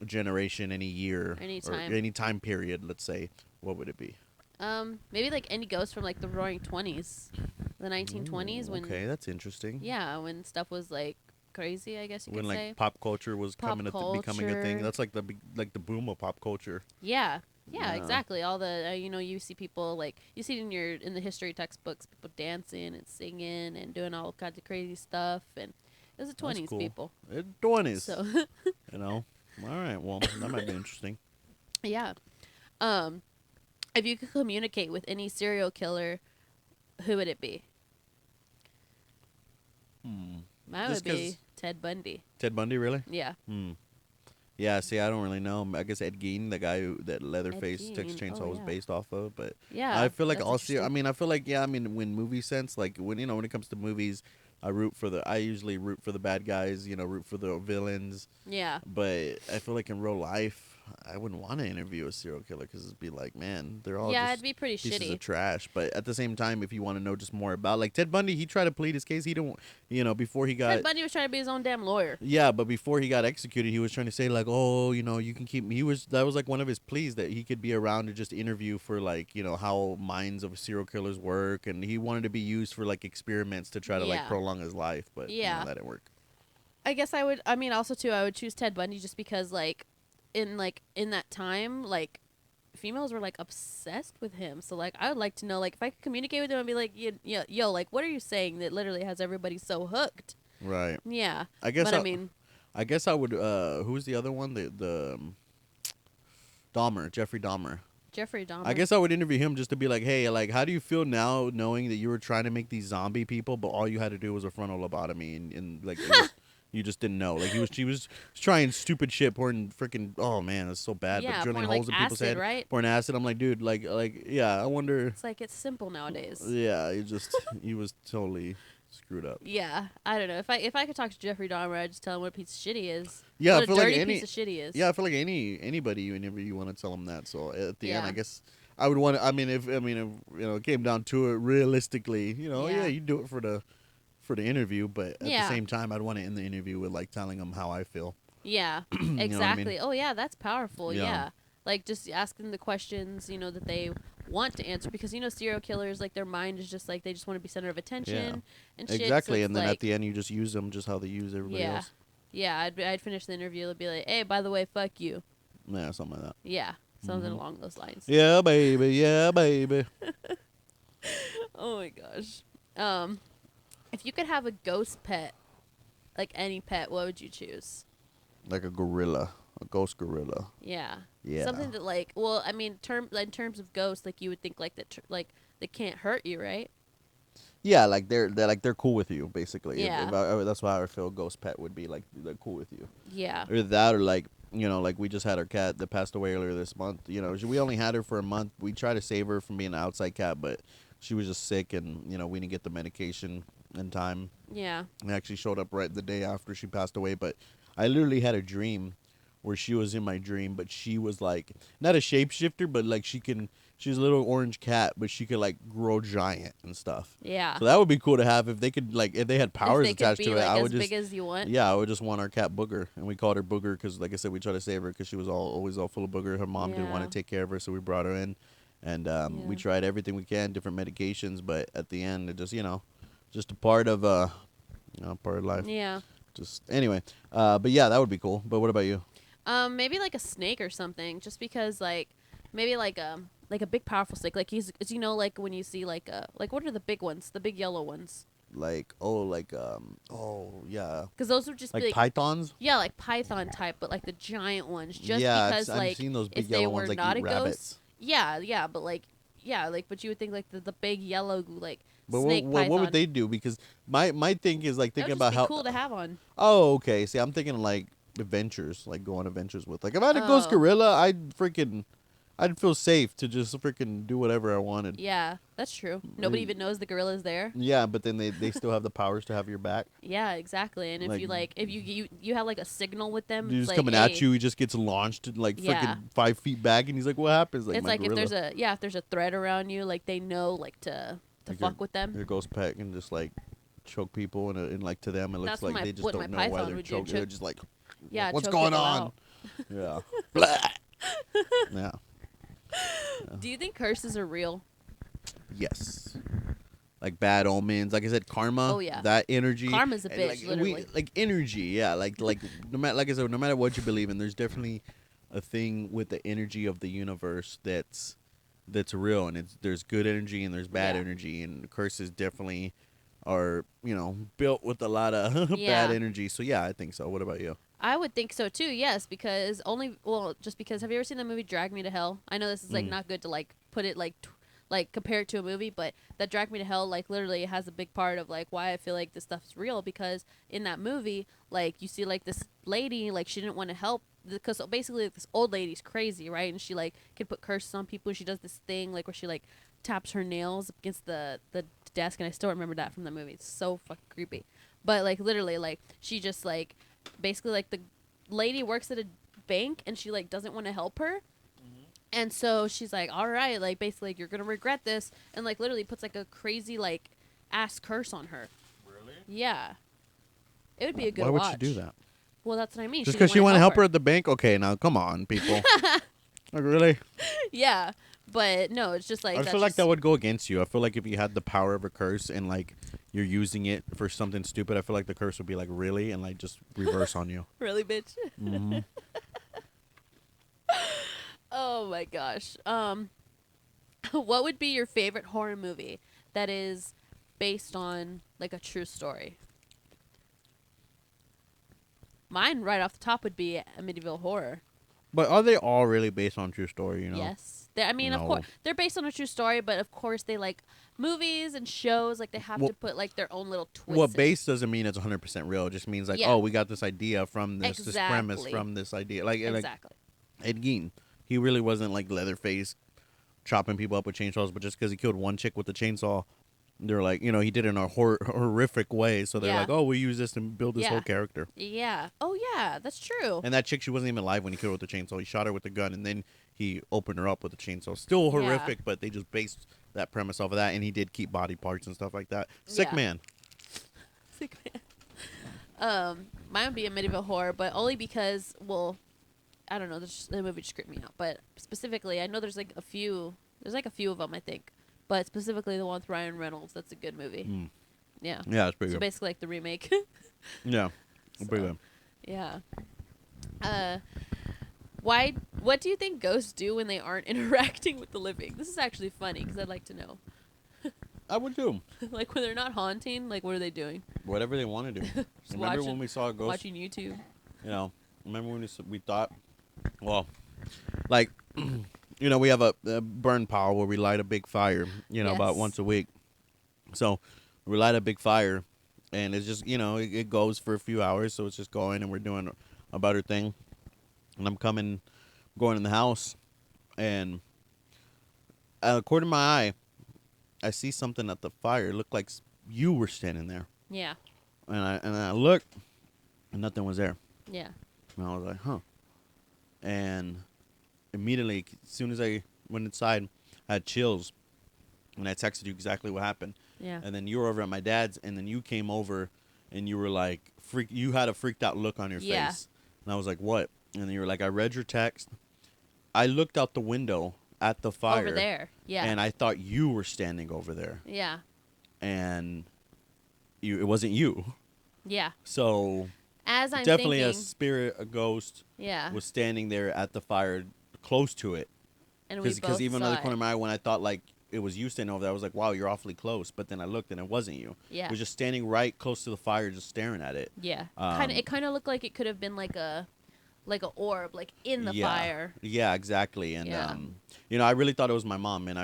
generation, any year, Any or time. any time period, let's say, what would it be? Maybe like any ghost from like the Roaring '20s, the 1920s, Ooh, when okay, that's interesting. when stuff was like crazy, I guess you When could like say. pop culture was Pop becoming a thing. culture. That's like the boom of pop culture. Yeah. Yeah, Yeah. exactly. All the you see people like you see it in the history textbooks, people dancing and singing and doing all kinds of crazy stuff, and it was the That's 20s cool. people. 20s. So You know. All right. Well, that might be interesting. yeah. Um, if you could communicate with any serial killer, who would it be? Hmm. Mine Just would 'cause be Ted Bundy. Ted Bundy, really? Yeah. Hmm. Yeah. See, I don't really know. I guess Ed Gein, the guy that Leatherface Texas Gein, Chainsaw oh, was yeah. based off of, but Yeah. I feel like that's all ser- I interesting. mean, I feel like yeah. I mean, when movie sense, like when when it comes to movies, I usually root for the bad guys. Root for the villains. Yeah. But I feel like in real life, I wouldn't want to interview a serial killer because it'd be like, man, they're all Yeah, just it'd be pretty pieces shitty. of trash. But at the same time, if you want to know just more about, like Ted Bundy, he tried to plead his case. He don't, before he got Ted Bundy was trying to be his own damn lawyer. yeah, but before he got executed, he was trying to say like, oh, you can keep me. That was like one of his pleas that he could be around to just interview for like, how minds of serial killers work, and he wanted to be used for like experiments to try to like Yeah. prolong his life, but Yeah. that didn't work. I guess I would. I mean, also too, I would choose Ted Bundy just because, in that time, like, females were like obsessed with him. So like, I would like to know, like, if I could communicate with him and be like, yo, like, what are you saying that literally has everybody so hooked? Right. Yeah. I guess. But I mean, I guess I would. Who's the other one? The Dahmer, Jeffrey Dahmer. Jeffrey Dahmer. I guess I would interview him just to be like, hey, like, how do you feel now knowing that you were trying to make these zombie people, but all you had to do was a frontal lobotomy, and like, you just didn't know. Like, she was trying stupid shit, pouring freaking. Oh man, it's so bad. Yeah, but drilling pouring, holes like, in people's acid, head, right? pouring acid. I'm like, dude, like, yeah. I wonder. It's like it's simple nowadays. Yeah, he was totally screwed up. Yeah, I don't know. If I could talk to Jeffrey Dahmer, I'd just tell him what a piece of shit he is. Yeah, what I feel a like dirty any piece of shit he is. Yeah, I feel like anybody you interview, you want to tell them that. So at the end, Yeah. I guess I would want to. If it came down to it, realistically, Yeah. you do it for the interview, but at Yeah. the same time, I'd want to end the interview with like telling them how I feel. Yeah, know what I exactly. mean? Oh, yeah, that's powerful. Yeah. Yeah. Like, just asking the questions, that they want to answer. Because, serial killers, like, their mind is just, like, they just want to be center of attention and shit. Exactly, So and then like, at the end, you just use them just how they use everybody yeah. else. Yeah, I'd finish the interview and be like, hey, by the way, fuck you. Yeah, something like that. Yeah, something Mhm. along those lines. Yeah, baby. Yeah, baby. Oh, my gosh. If you could have a ghost pet, like any pet, what would you choose? Like a gorilla, a ghost gorilla. Yeah. Yeah. Something that like, well, I mean, in terms of ghosts, like you would think like that, like they can't hurt you, right? Yeah, like they're cool with you, basically. Yeah. That's why I feel ghost pet would be like they're cool with you. Yeah. Or that, or like like we just had our cat that passed away earlier this month. We only had her for a month. We tried to save her from being an outside cat, but she was just sick, and we didn't get the medication in time. Yeah. It actually showed up right the day after she passed away. But I literally had a dream where she was in my dream, but she was like not a shapeshifter, but like she's a little orange cat, but she could like grow giant and stuff. Yeah. So that would be cool to have if they could if they had powers if they attached could to be it. like I as would just big as you want. yeah, I would just want our cat Booger, and we called her Booger because, like I said, we tried to save her because she was always all full of booger. Her mom didn't want Yeah. to take care of her, so we brought her in, and we Yeah. tried everything we can, different medications, but at the end, it just just a part of part of life. Yeah. Just anyway, but yeah, that would be cool. But what about you? Maybe like a snake or something, just because like maybe like a big powerful snake, like like when you see like what are the big ones, the big yellow ones? Like yeah, Because those would just like be like pythons. yeah, like python type, but like the giant ones, just Yeah, because I've like seen those big if they yellow were ones like not eat a rabbits. ghost, yeah, but like but you would think like the big yellow like But snake what python. would they do? Because my thing is like That thinking would just about be how. cool to have on. Oh, okay. See, I'm thinking like adventures, like go on adventures with. Like if I had a ghost Oh. gorilla, I'd feel safe to just freaking do whatever I wanted. Yeah, that's true. Nobody even knows the gorilla's there. Yeah, but then they still have the powers to have your back. Yeah, exactly. And if Like- you have like a signal with them, He's it's just like, coming hey, at you. He just gets launched like freaking Yeah. 5 feet back, and he's like, "What happens?" Like it's my like gorilla. if there's a threat around you, like they know like to Like fuck with them. Your ghost pet can just like choke people, and like to them it looks That's like what they just what don't my know why python they're would do, choking. choke- They're just like, Yeah, what's choke going people on? out. Yeah. Blah. Yeah. Do you think curses are real? Yes. Like bad omens, like I said, karma. Oh yeah. That energy. Karma's a And bitch, literally. like energy. Yeah. Like no matter, like I said, no matter what you believe in, there's definitely a thing with the energy of the universe that's real, and there's good energy and there's bad Yeah. energy, and curses definitely are built with a lot of bad Yeah. energy. So yeah, I think so. What about you? I would think so too. Yes, because just because have you ever seen the movie Drag Me to Hell? I know this is like Mm. not good to like put it like compare it to a movie, but that Drag Me to Hell like literally has a big part of like why I feel like this stuff's real, because in that movie like you see like this lady, like she didn't want to help because basically like, this old lady's crazy, right? And she like can put curses on people, and she does this thing like where she like taps her nails against the desk, and I still remember that from the movie. It's so fucking creepy. But like literally like she just like basically like the lady works at a bank, and she like doesn't want to help her, and so she's like, all right, like basically like, you're gonna regret this, and like literally puts like a crazy like ass curse on her. Really? Yeah, it would be a good Why would watch. she do that? Well, that's what I mean. Just didn't because she wanna want to help her at the bank? Okay, now come on, people. Like really? Yeah, but no, it's just like I just that's feel like just- that would go against you. I feel like if you had the power of a curse and like you're using it for something stupid, I feel like the curse would be like really and like just reverse on you. really, bitch. Mm-hmm. Oh my gosh. What would be your favorite horror movie that is based on like a true story? Mine, right off the top, would be Amityville Horror. But are they all really based on true story? Yes. I mean, of No. course, they're based on a true story, but of course, they like movies and shows. Like they have Well- to put like their own little twist. Well, in it. base doesn't mean it's 100% real. It just means like, Yeah. oh, we got this idea from this premise Exactly. from this idea. Like Exactly. Ed Gein, he really wasn't like Leatherface chopping people up with chainsaws, but just because he killed one chick with a chainsaw, they're like, he did it in a horrific way. So they're Yeah. like, oh, we use this to build this Yeah. whole character. Yeah. Oh yeah, that's true. And that chick, she wasn't even alive when he killed her with the chainsaw. He shot her with the gun, and then he opened her up with the chainsaw. Still horrific, but they just based that premise off of that, and he did keep body parts and stuff like that. Sick Yeah. man. Sick man. Mine would be Amityville Horror, but only because, well, I don't know, the movie just creeped me out. But specifically, I know there's like a few of them, I think. But specifically the one with Ryan Reynolds, that's a good movie. Mm. Yeah. Yeah, it's pretty So good. basically like the remake. Yeah, So, pretty good. Yeah. What do you think ghosts do when they aren't interacting with the living? This is actually funny because I'd like to know. I would do Like when they're not haunting, like what are they doing? whatever they want to do. Just Remember watching- when we saw a ghost? Watching YouTube. Remember when we thought, well, like, we have a burn pile where we light a big fire, about Yes. once a week. So we light a big fire, and it's just, it goes for a few hours. So it's just going, and we're doing about our thing. And I'm going in the house, and according to my eye, I see something at the fire. It looked like you were standing there. Yeah. And I looked, and nothing was there. Yeah. And I was like, huh. And immediately, as soon as I went inside, I had chills. And I texted you exactly what happened. Yeah. And then you were over at my dad's, and then you came over, and you were like, you had a freaked out look on your Yeah. face. And I was like, what? And then you were like, I read your text. I looked out the window at the fire. Over there. Yeah. And I thought you were standing over there. Yeah. And it wasn't you. Yeah. So As I'm definitely thinking, a spirit, a ghost, yeah. was standing there at the fire close to it. And we Because both even saw another it. corner of my eye, when I thought like it was you standing over there, I was like, wow, you're awfully close. But then I looked and it wasn't you. Yeah. It was just standing right close to the fire, just staring at it. Yeah. Um, It kind of looked like it could have been like a orb, like in the Yeah. fire. Yeah, exactly. And Yeah. I really thought it was my mom. And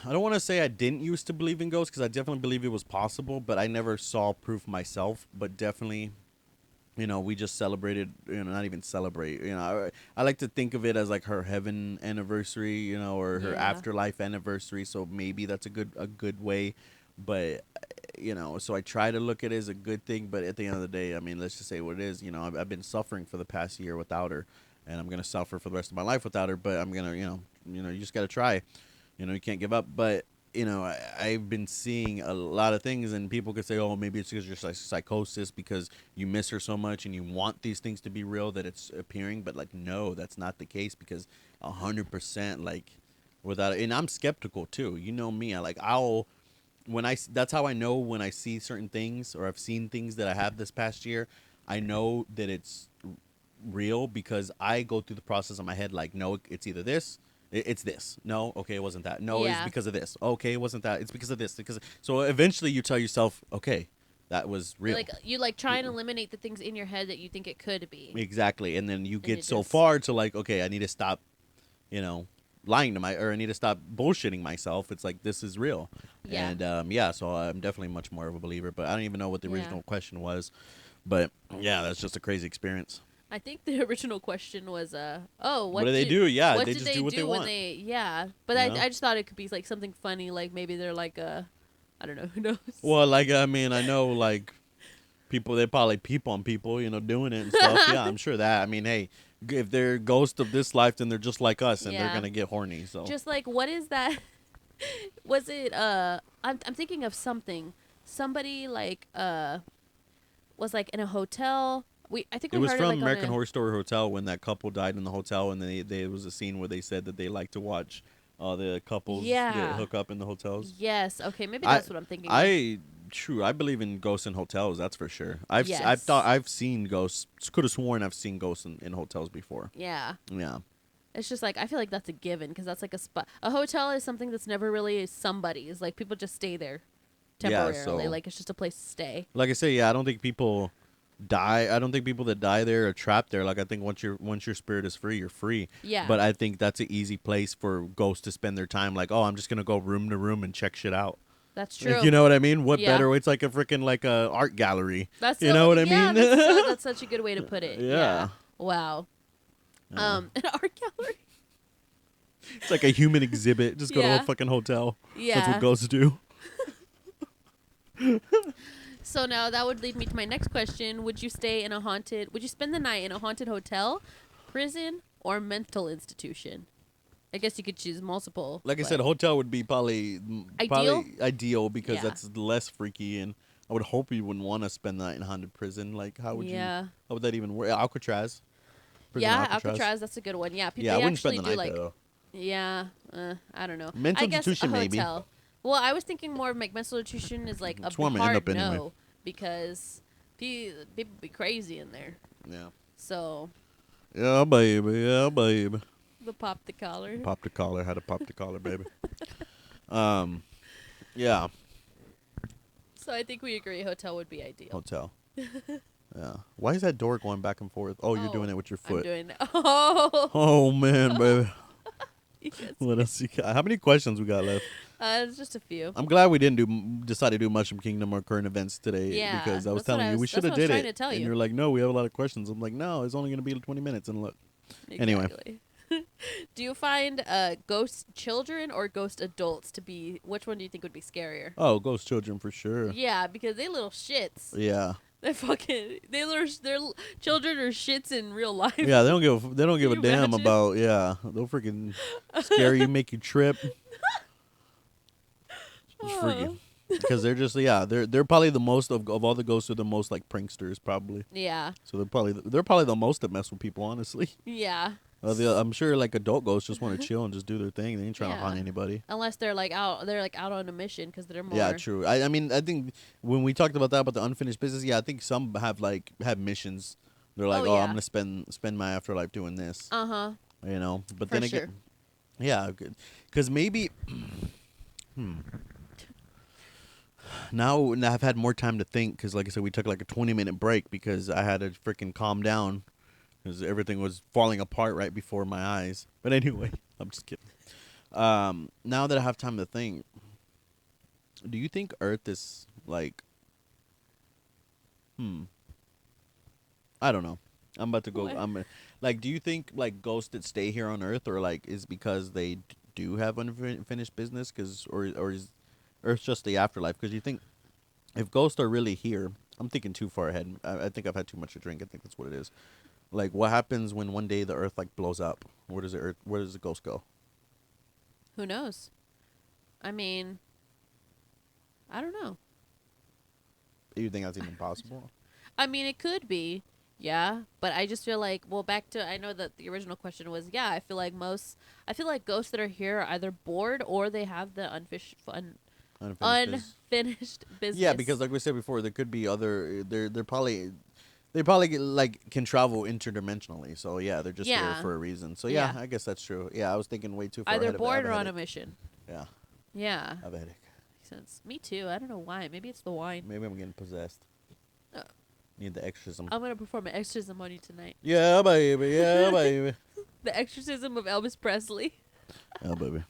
I don't want to say I didn't used to believe in ghosts, because I definitely believe it was possible, but I never saw proof myself. But definitely, we just celebrated, not even celebrate. I like to think of it as like her heaven anniversary, or her Yeah. afterlife anniversary. So maybe that's a good way. But, so I try to look at it as a good thing. But at the end of the day, I mean, let's just say what it is. I've been suffering for the past year without her, and I'm going to suffer for the rest of my life without her. But I'm going to, you just got to try. You can't give up. But I've been seeing a lot of things, and people could say, "Oh, maybe it's because you're psychosis because you miss her so much and you want these things to be real that it's appearing." But like, no, that's not the case because 100%, like, without, and I'm skeptical too. You know me, that's how I know when I see certain things or I've seen things that I have this past year. I know that it's real because I go through the process in my head like, no, it's either this, it's this. No, okay, it wasn't that. No, it's Yeah. because of this. Okay, it wasn't that. It's because of this. So eventually you tell yourself, okay, that was real. Like you try and eliminate the things in your head that you think it could be. Exactly, and then you get it so just- far to like, okay, I need to stop, lying to or I need to stop bullshitting myself. It's like this is real. Yeah. And so I'm definitely much more of a believer. But I don't even know what the Yeah. original question was. But yeah, that's just a crazy experience. I think the original question was, what do they do? Yeah, what they did just they do what they when want. yeah. But Yeah. I just thought it could be like something funny, like maybe they're like I don't know, who knows? Well, like I mean, I know like people they probably peep on people, doing it and stuff. Yeah, I'm sure that. I mean, hey, if they're ghosts of this life, then they're just like us, and they're Yeah. gonna get horny. So Just like, what is that? Was it I'm thinking of something. Somebody like was like in a hotel. I think it we was heard from it like American on Horror Story Hotel when that couple died in the hotel, and then there was a scene where they said that they like to watch the couples Yeah. that hook up in the hotels. Yes. Okay. Maybe that's what I'm thinking. Of. I believe in ghosts in hotels. That's for sure. I've Yes. thought I've seen ghosts. Could have sworn I've seen ghosts in hotels before. Yeah. Yeah. It's just like I feel like that's a given because that's like a spot. A hotel is something that's never really somebody's. Like people just stay there Yeah, temporarily. so- Like it's just a place to stay. Like I say, yeah, I don't think people die. I don't think people that die there are trapped there. Like I think once your spirit is free, you're free. Yeah. But I think that's an easy place for ghosts to spend their time. Like, oh, I'm just gonna go room to room and check shit out. That's true. Like, you know what I mean? What Yeah. better way? It's like a freaking like a art gallery. That's you know what I yeah, mean? that's such a good way to put it. Yeah. Wow. An art gallery. It's like a human exhibit. Just go to Yeah. a fucking hotel. Yeah. That's what ghosts do. So now that would lead me to my next question. Would you spend the night in a haunted hotel, prison, or mental institution? I guess you could choose multiple. Like I but- said, a hotel would be probably ideal because Yeah. that's less freaky, and I would hope you wouldn't want to spend the night in a haunted prison. Like, how would Yeah. How would that even work? Alcatraz. Prison Yeah, Alcatraz. That's a good one. Yeah, people Yeah, I they wouldn't actually spend the do night like. there, though. Yeah, I don't know. Mental I guess institution, a maybe. hotel. Well, I was thinking more of like mental institution is like That's a where I'm gonna end hard up anyway. no because people be crazy in there. Yeah. So Yeah, baby. Yeah, baby. the pop the collar. Pop the collar. Had to pop the collar, baby. Yeah. So I think we agree hotel would be ideal. Hotel. Yeah. Why is that door going back and forth? Oh, you're doing it with your I'm foot. doing it. Oh. Oh man, baby. Yes. Let us see. How many questions we got left? It's just a few. I'm glad we didn't decide to do Mushroom Kingdom or current events today. Yeah, Because I was that's what telling I you we was- should that's have what I was did trying it. to tell And you. you're like, no, we have a lot of questions. I'm like, no, it's only going to be 20 minutes. And look. Anyway. Exactly. Do you find ghost children or ghost adults to be? Which one do you think would be scarier? Oh, ghost children for sure. Yeah, because they little shits. Yeah. Their children are shits in real life. Yeah, they don't give a you damn imagine? about, yeah. They'll freaking scare you, make you trip. It's freaking. Because they're just, yeah, they're probably the most of all the ghosts are the most like pranksters probably. Yeah. So they're probably the most that mess with people, honestly. Yeah. I'm sure like adult ghosts just want to chill and just do their thing. They ain't trying to Yeah. haunt anybody. Unless they're like out on a mission because they're more. Yeah, true. I mean, I think when we talked about that about the unfinished business, yeah, I think some have missions. They're like, Oh, I'm yeah. gonna spend my afterlife doing this. Uh huh. But For then sure. again, yeah, because maybe. Now I've had more time to think because, like I said, we took like a 20-minute break because I had to freaking calm down because everything was falling apart right before my eyes. But anyway, I'm just kidding. Now that I have time to think, do you think Earth is like, I don't know. I'm about to go. What? Like, do you think like ghosts that stay here on Earth, or like is because they do have unfinished business, or is Earth just the afterlife? Because you think if ghosts are really here, I'm thinking too far ahead. I think I've had too much to drink. I think that's what it is. Like, what happens when one day the Earth like blows up? Where does the ghost go? Who knows? I mean, I don't know. You think that's even possible? I mean, it could be, yeah, but I just feel like, well, back to, I know that the original question was, yeah, I feel like ghosts that are here are either bored or they have the unfinished business. Yeah, because like we said before, there could be other. They probably like can travel interdimensionally. So yeah, they're just here for a reason. So yeah, I guess that's true. Yeah, I was thinking way too far either ahead bored of or on a mission. Yeah. Yeah. I have a headache. Makes sense. Me too. I don't know why. Maybe it's the wine. Maybe I'm getting possessed. Need the exorcism. I'm gonna perform an exorcism on you tonight. Yeah, baby. Yeah, baby. The exorcism of Elvis Presley. Yeah, baby.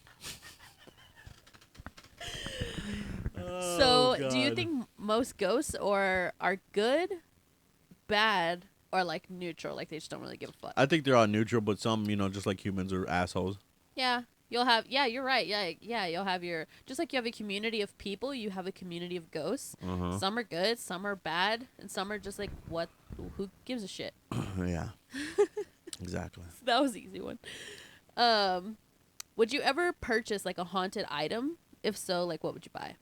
So, do you think most ghosts are good, bad, or like neutral? Like they just don't really give a fuck. I think they're all neutral, but some, just like humans, are assholes. Yeah, you'll have. Yeah, you're right. Yeah. You'll have your, just like you have a community of people, you have a community of ghosts. Uh-huh. Some are good, some are bad, and some are just like, what? Who gives a shit? Yeah. Exactly. That was the easy one. Would you ever purchase like a haunted item? If so, like what would you buy?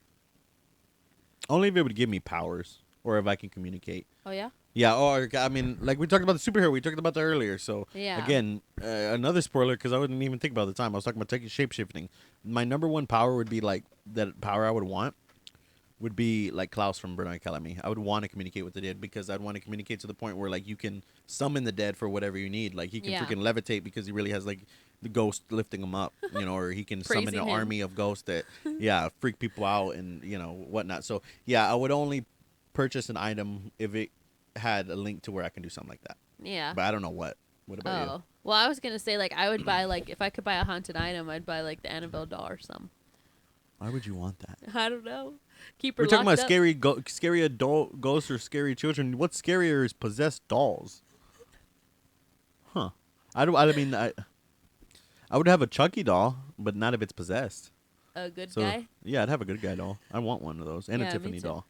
Only if it would give me powers, or if I can communicate. Oh yeah. Yeah, or I mean, like we talked about the superhero, we talked about that earlier. So yeah. Again, another spoiler because I wouldn't even think about it at the time. I was talking about taking shape shifting. My number one power would be like that power I would want would be like Klaus from Bernard Calamy. I would want to communicate with the dead because I'd want to communicate to the point where like you can summon the dead for whatever you need. Like he can freaking levitate because he really has like the ghost lifting him up, or he can summon an army of ghosts that freak people out and whatnot. So yeah, I would only purchase an item if it had a link to where I can do something like that. Yeah. But I don't know what. What about you? Well, I was gonna say like I would buy like if I could buy a haunted item, I'd buy like the Annabelle doll or something. Why would you want that? I don't know. Keep her. We're talking about up. scary adult ghosts or scary children. What's scarier is possessed dolls. Huh? I would have a Chucky doll, but not if it's possessed. A good guy. Yeah, I'd have a good guy doll. I want one of those and a Tiffany doll.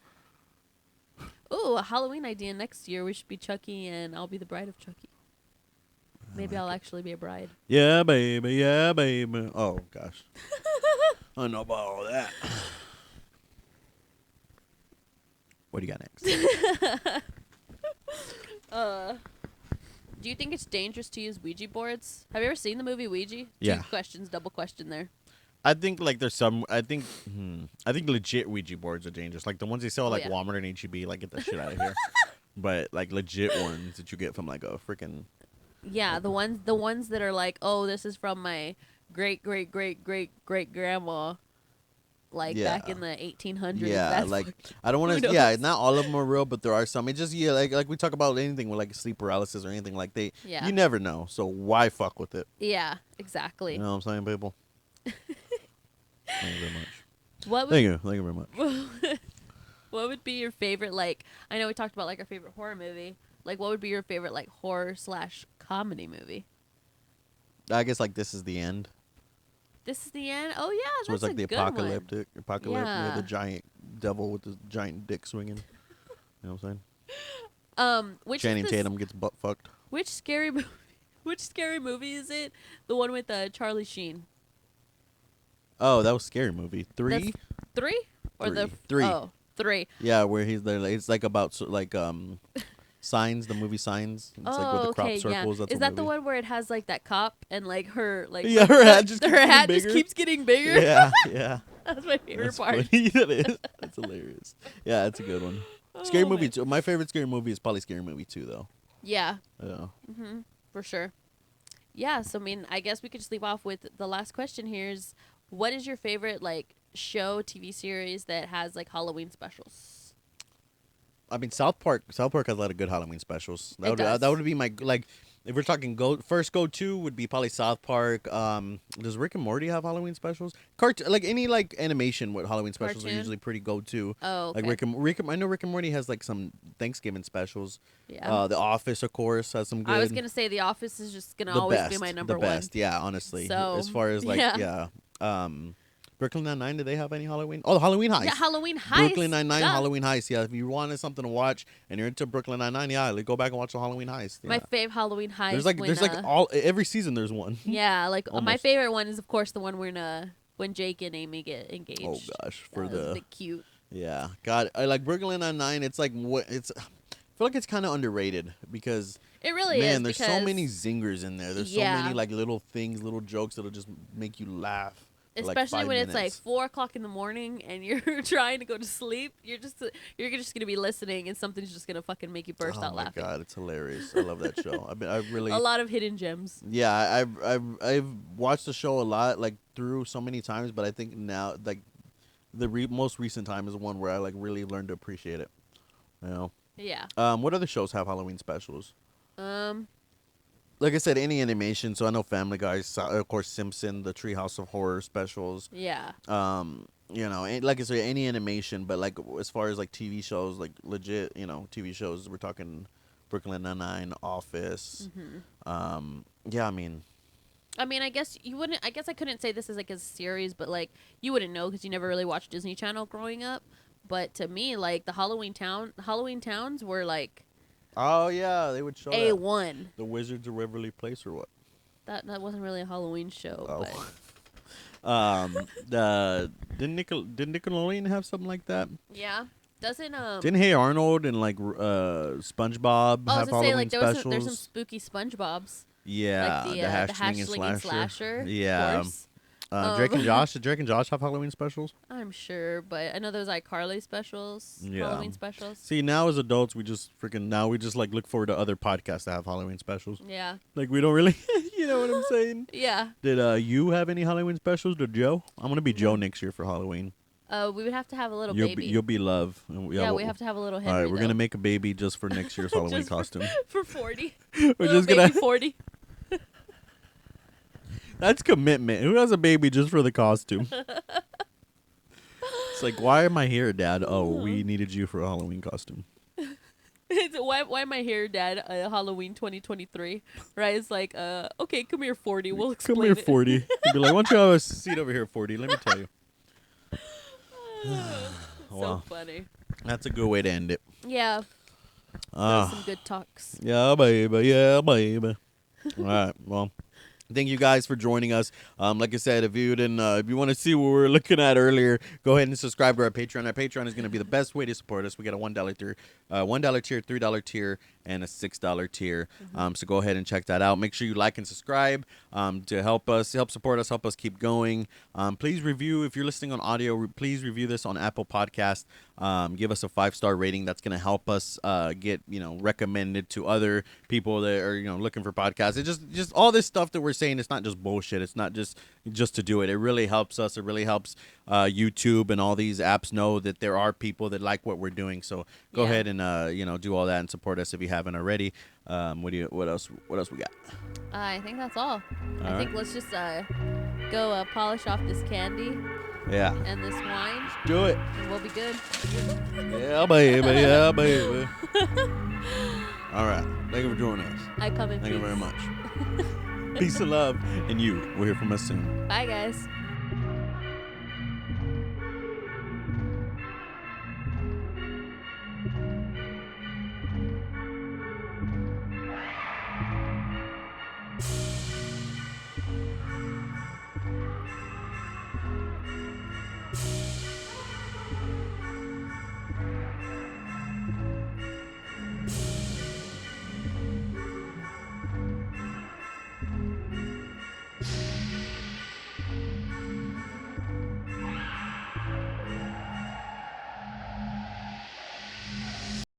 Ooh, a Halloween idea next year. We should be Chucky, and I'll be the bride of Chucky. Maybe I'll actually be a bride. Yeah, baby. Yeah, baby. Oh gosh. I don't know about all that. What do you got next? Do you think it's dangerous to use Ouija boards? Have you ever seen the movie Ouija? Yeah. 2 questions, double question there. I think like there's some. I think legit Ouija boards are dangerous. Like the ones they sell at Walmart and HEB. Like get that shit out of here. But like legit ones that you get from like a freaking. Yeah, the ones that are like, oh, this is from my great grandma. Like back in the 1800s. Yeah, like I don't want to. Yeah, not all of them are real, but there are some. It just like we talk about anything with like sleep paralysis or anything like you never know. So why fuck with it? Yeah, exactly. You know what I'm saying, people? Thank you very much. Thank you very much. What would be your favorite? Like I know we talked about like our favorite horror movie. Like what would be your favorite like horror/comedy movie? I guess like This Is the End. This is the end. Oh yeah, so it's like the apocalypse. Yeah. The giant devil with the giant dick swinging. You know what I'm saying? Channing Tatum gets butt fucked. Which scary movie is it? The one with Charlie Sheen. Oh, that was Scary Movie 3. 3 or three. the 3. Oh, 3. Yeah, where he's there. It's like about Signs, the movie Signs. It's like with the crop circles. Yeah. That's is that the one where it has like that cop and like her like her hat just keeps getting bigger? Yeah. That's my favorite part. Funny. That is. That's hilarious. Yeah, that's a good one. Scary Movie 2. My favorite Scary Movie is probably Scary Movie 2 though. Yeah. Yeah. For sure. Yeah, so I mean, I guess we could just leave off with the last question here is what is your favorite like show, TV series that has like Halloween specials? I mean, South Park has a lot of good Halloween specials. That would be my like. If we're talking go to would be probably South Park. Does Rick and Morty have Halloween specials? Like any like animation with Halloween specials are usually pretty go to. Oh, okay. Like I know Rick and Morty has like some Thanksgiving specials. Yeah. The Office, of course, has some good. I was gonna say The Office is just gonna always be my number one. The best, yeah, honestly. So as far as like Brooklyn Nine-Nine, do they have any Halloween? Oh, Halloween Heist. Yeah, Halloween Heist. Brooklyn Nine-Nine, Halloween Heist. Yeah, if you wanted something to watch and you're into Brooklyn Nine-Nine, go back and watch the Halloween Heist. Yeah. My fave Halloween Heist. There's like every season there's one. Yeah, like my favorite one is of course the one when when Jake and Amy get engaged. Oh gosh, for that was a the bit cute. yeah. God, I like Brooklyn Nine-Nine. It's like what it's. I feel like it's kind of underrated because It really is. man, there's so because- many zingers in there. There's so Yeah. many like little things, little jokes that'll just make you laugh. for, like, Especially 5 when it's like minutes. 4:00 in the morning and you're trying to go to sleep, you're just gonna be listening and something's just gonna fucking make you burst oh out my laughing. God, it's hilarious. I love that show. I really. A lot of hidden gems. Yeah, I've watched the show a lot, like through so many times, but I think now like the most recent time is the one where I like really learned to appreciate it. You know. Yeah. What other shows have Halloween specials? Um. Like I said, any animation. So I know Family Guy, of course, Simpson, the Treehouse of Horror specials. Yeah. You know, like I said, any animation. But like as far as like TV shows, like legit, TV shows, we're talking Brooklyn Nine-Nine, Office. Yeah, I mean, I guess you wouldn't. I guess I couldn't say this as like a series, but like you wouldn't know because you never really watched Disney Channel growing up. But to me, like the Halloween towns were like oh yeah, they would show that. A1. The Wizards of Waverly Place or what? That wasn't really a Halloween show. Oh. But Did Nickelodeon have something like that? yeah, doesn't Didn't Hey Arnold and like SpongeBob I have was gonna say Halloween like specials? there's some spooky SpongeBob's. Yeah, Like the Hatchling and Hatchling and Slasher. Slasher. Yeah. Of course. Drake and Josh. Did Drake and Josh have Halloween specials? I'm sure, but I know there's like Carly specials, Yeah. Halloween specials. See, now as adults, we just like look forward to other podcasts that have Halloween specials. Yeah. Like we don't really, you know what I'm saying? Yeah. Did you have any Halloween specials? Did Joe? I'm gonna be Joe next year for Halloween. We would have to have a little You'll baby. You'll be Love. And we have to have a little Henry. All right, we're though. gonna make a baby just for next year's Halloween Just costume. for 40. We're Little just gonna. baby 40. That's commitment. Who has a baby just for the costume? It's like, why am I here, Dad? Oh, we needed you for a Halloween costume. why am I here, Dad? Halloween 2023, right? It's like, okay, come here, 40. We'll explain. Come here, it. 40. You'd be like, why don't you have a seat over here, 40? Let me tell you. So Wow. funny. That's a good way to end it. Yeah. That was Ah, some good talks. yeah, baby. Yeah, baby. All right. Well, thank you guys for joining us. Like I said, if you want to see what we were looking at earlier, go ahead and subscribe to our Patreon. Our Patreon is going to be the best way to support us. We got a $1 tier, $1 tier, $3 tier, and a $6 tier. So go ahead and check that out. Make sure you like and subscribe to help support us, help us keep going. Please review if you're listening on audio. Please review this on Apple Podcast. Give us a 5-star rating. That's going to help us get recommended to other people that are looking for podcasts. It just all this stuff that we're saying. It's not just bullshit. It's not just to do it. It really helps us. It really helps YouTube and all these apps know that there are people that like what we're doing. So go ahead and do all that and support us if you haven't already. What else we got? I think that's all. I All think let's just go polish off this candy Yeah. and this wine, Do it. and we'll be good. Yeah, baby. Yeah, baby. All right. Thank you for joining us. I come in Thank you peace. very much. Peace and love. And you will hear from us soon. Bye, guys.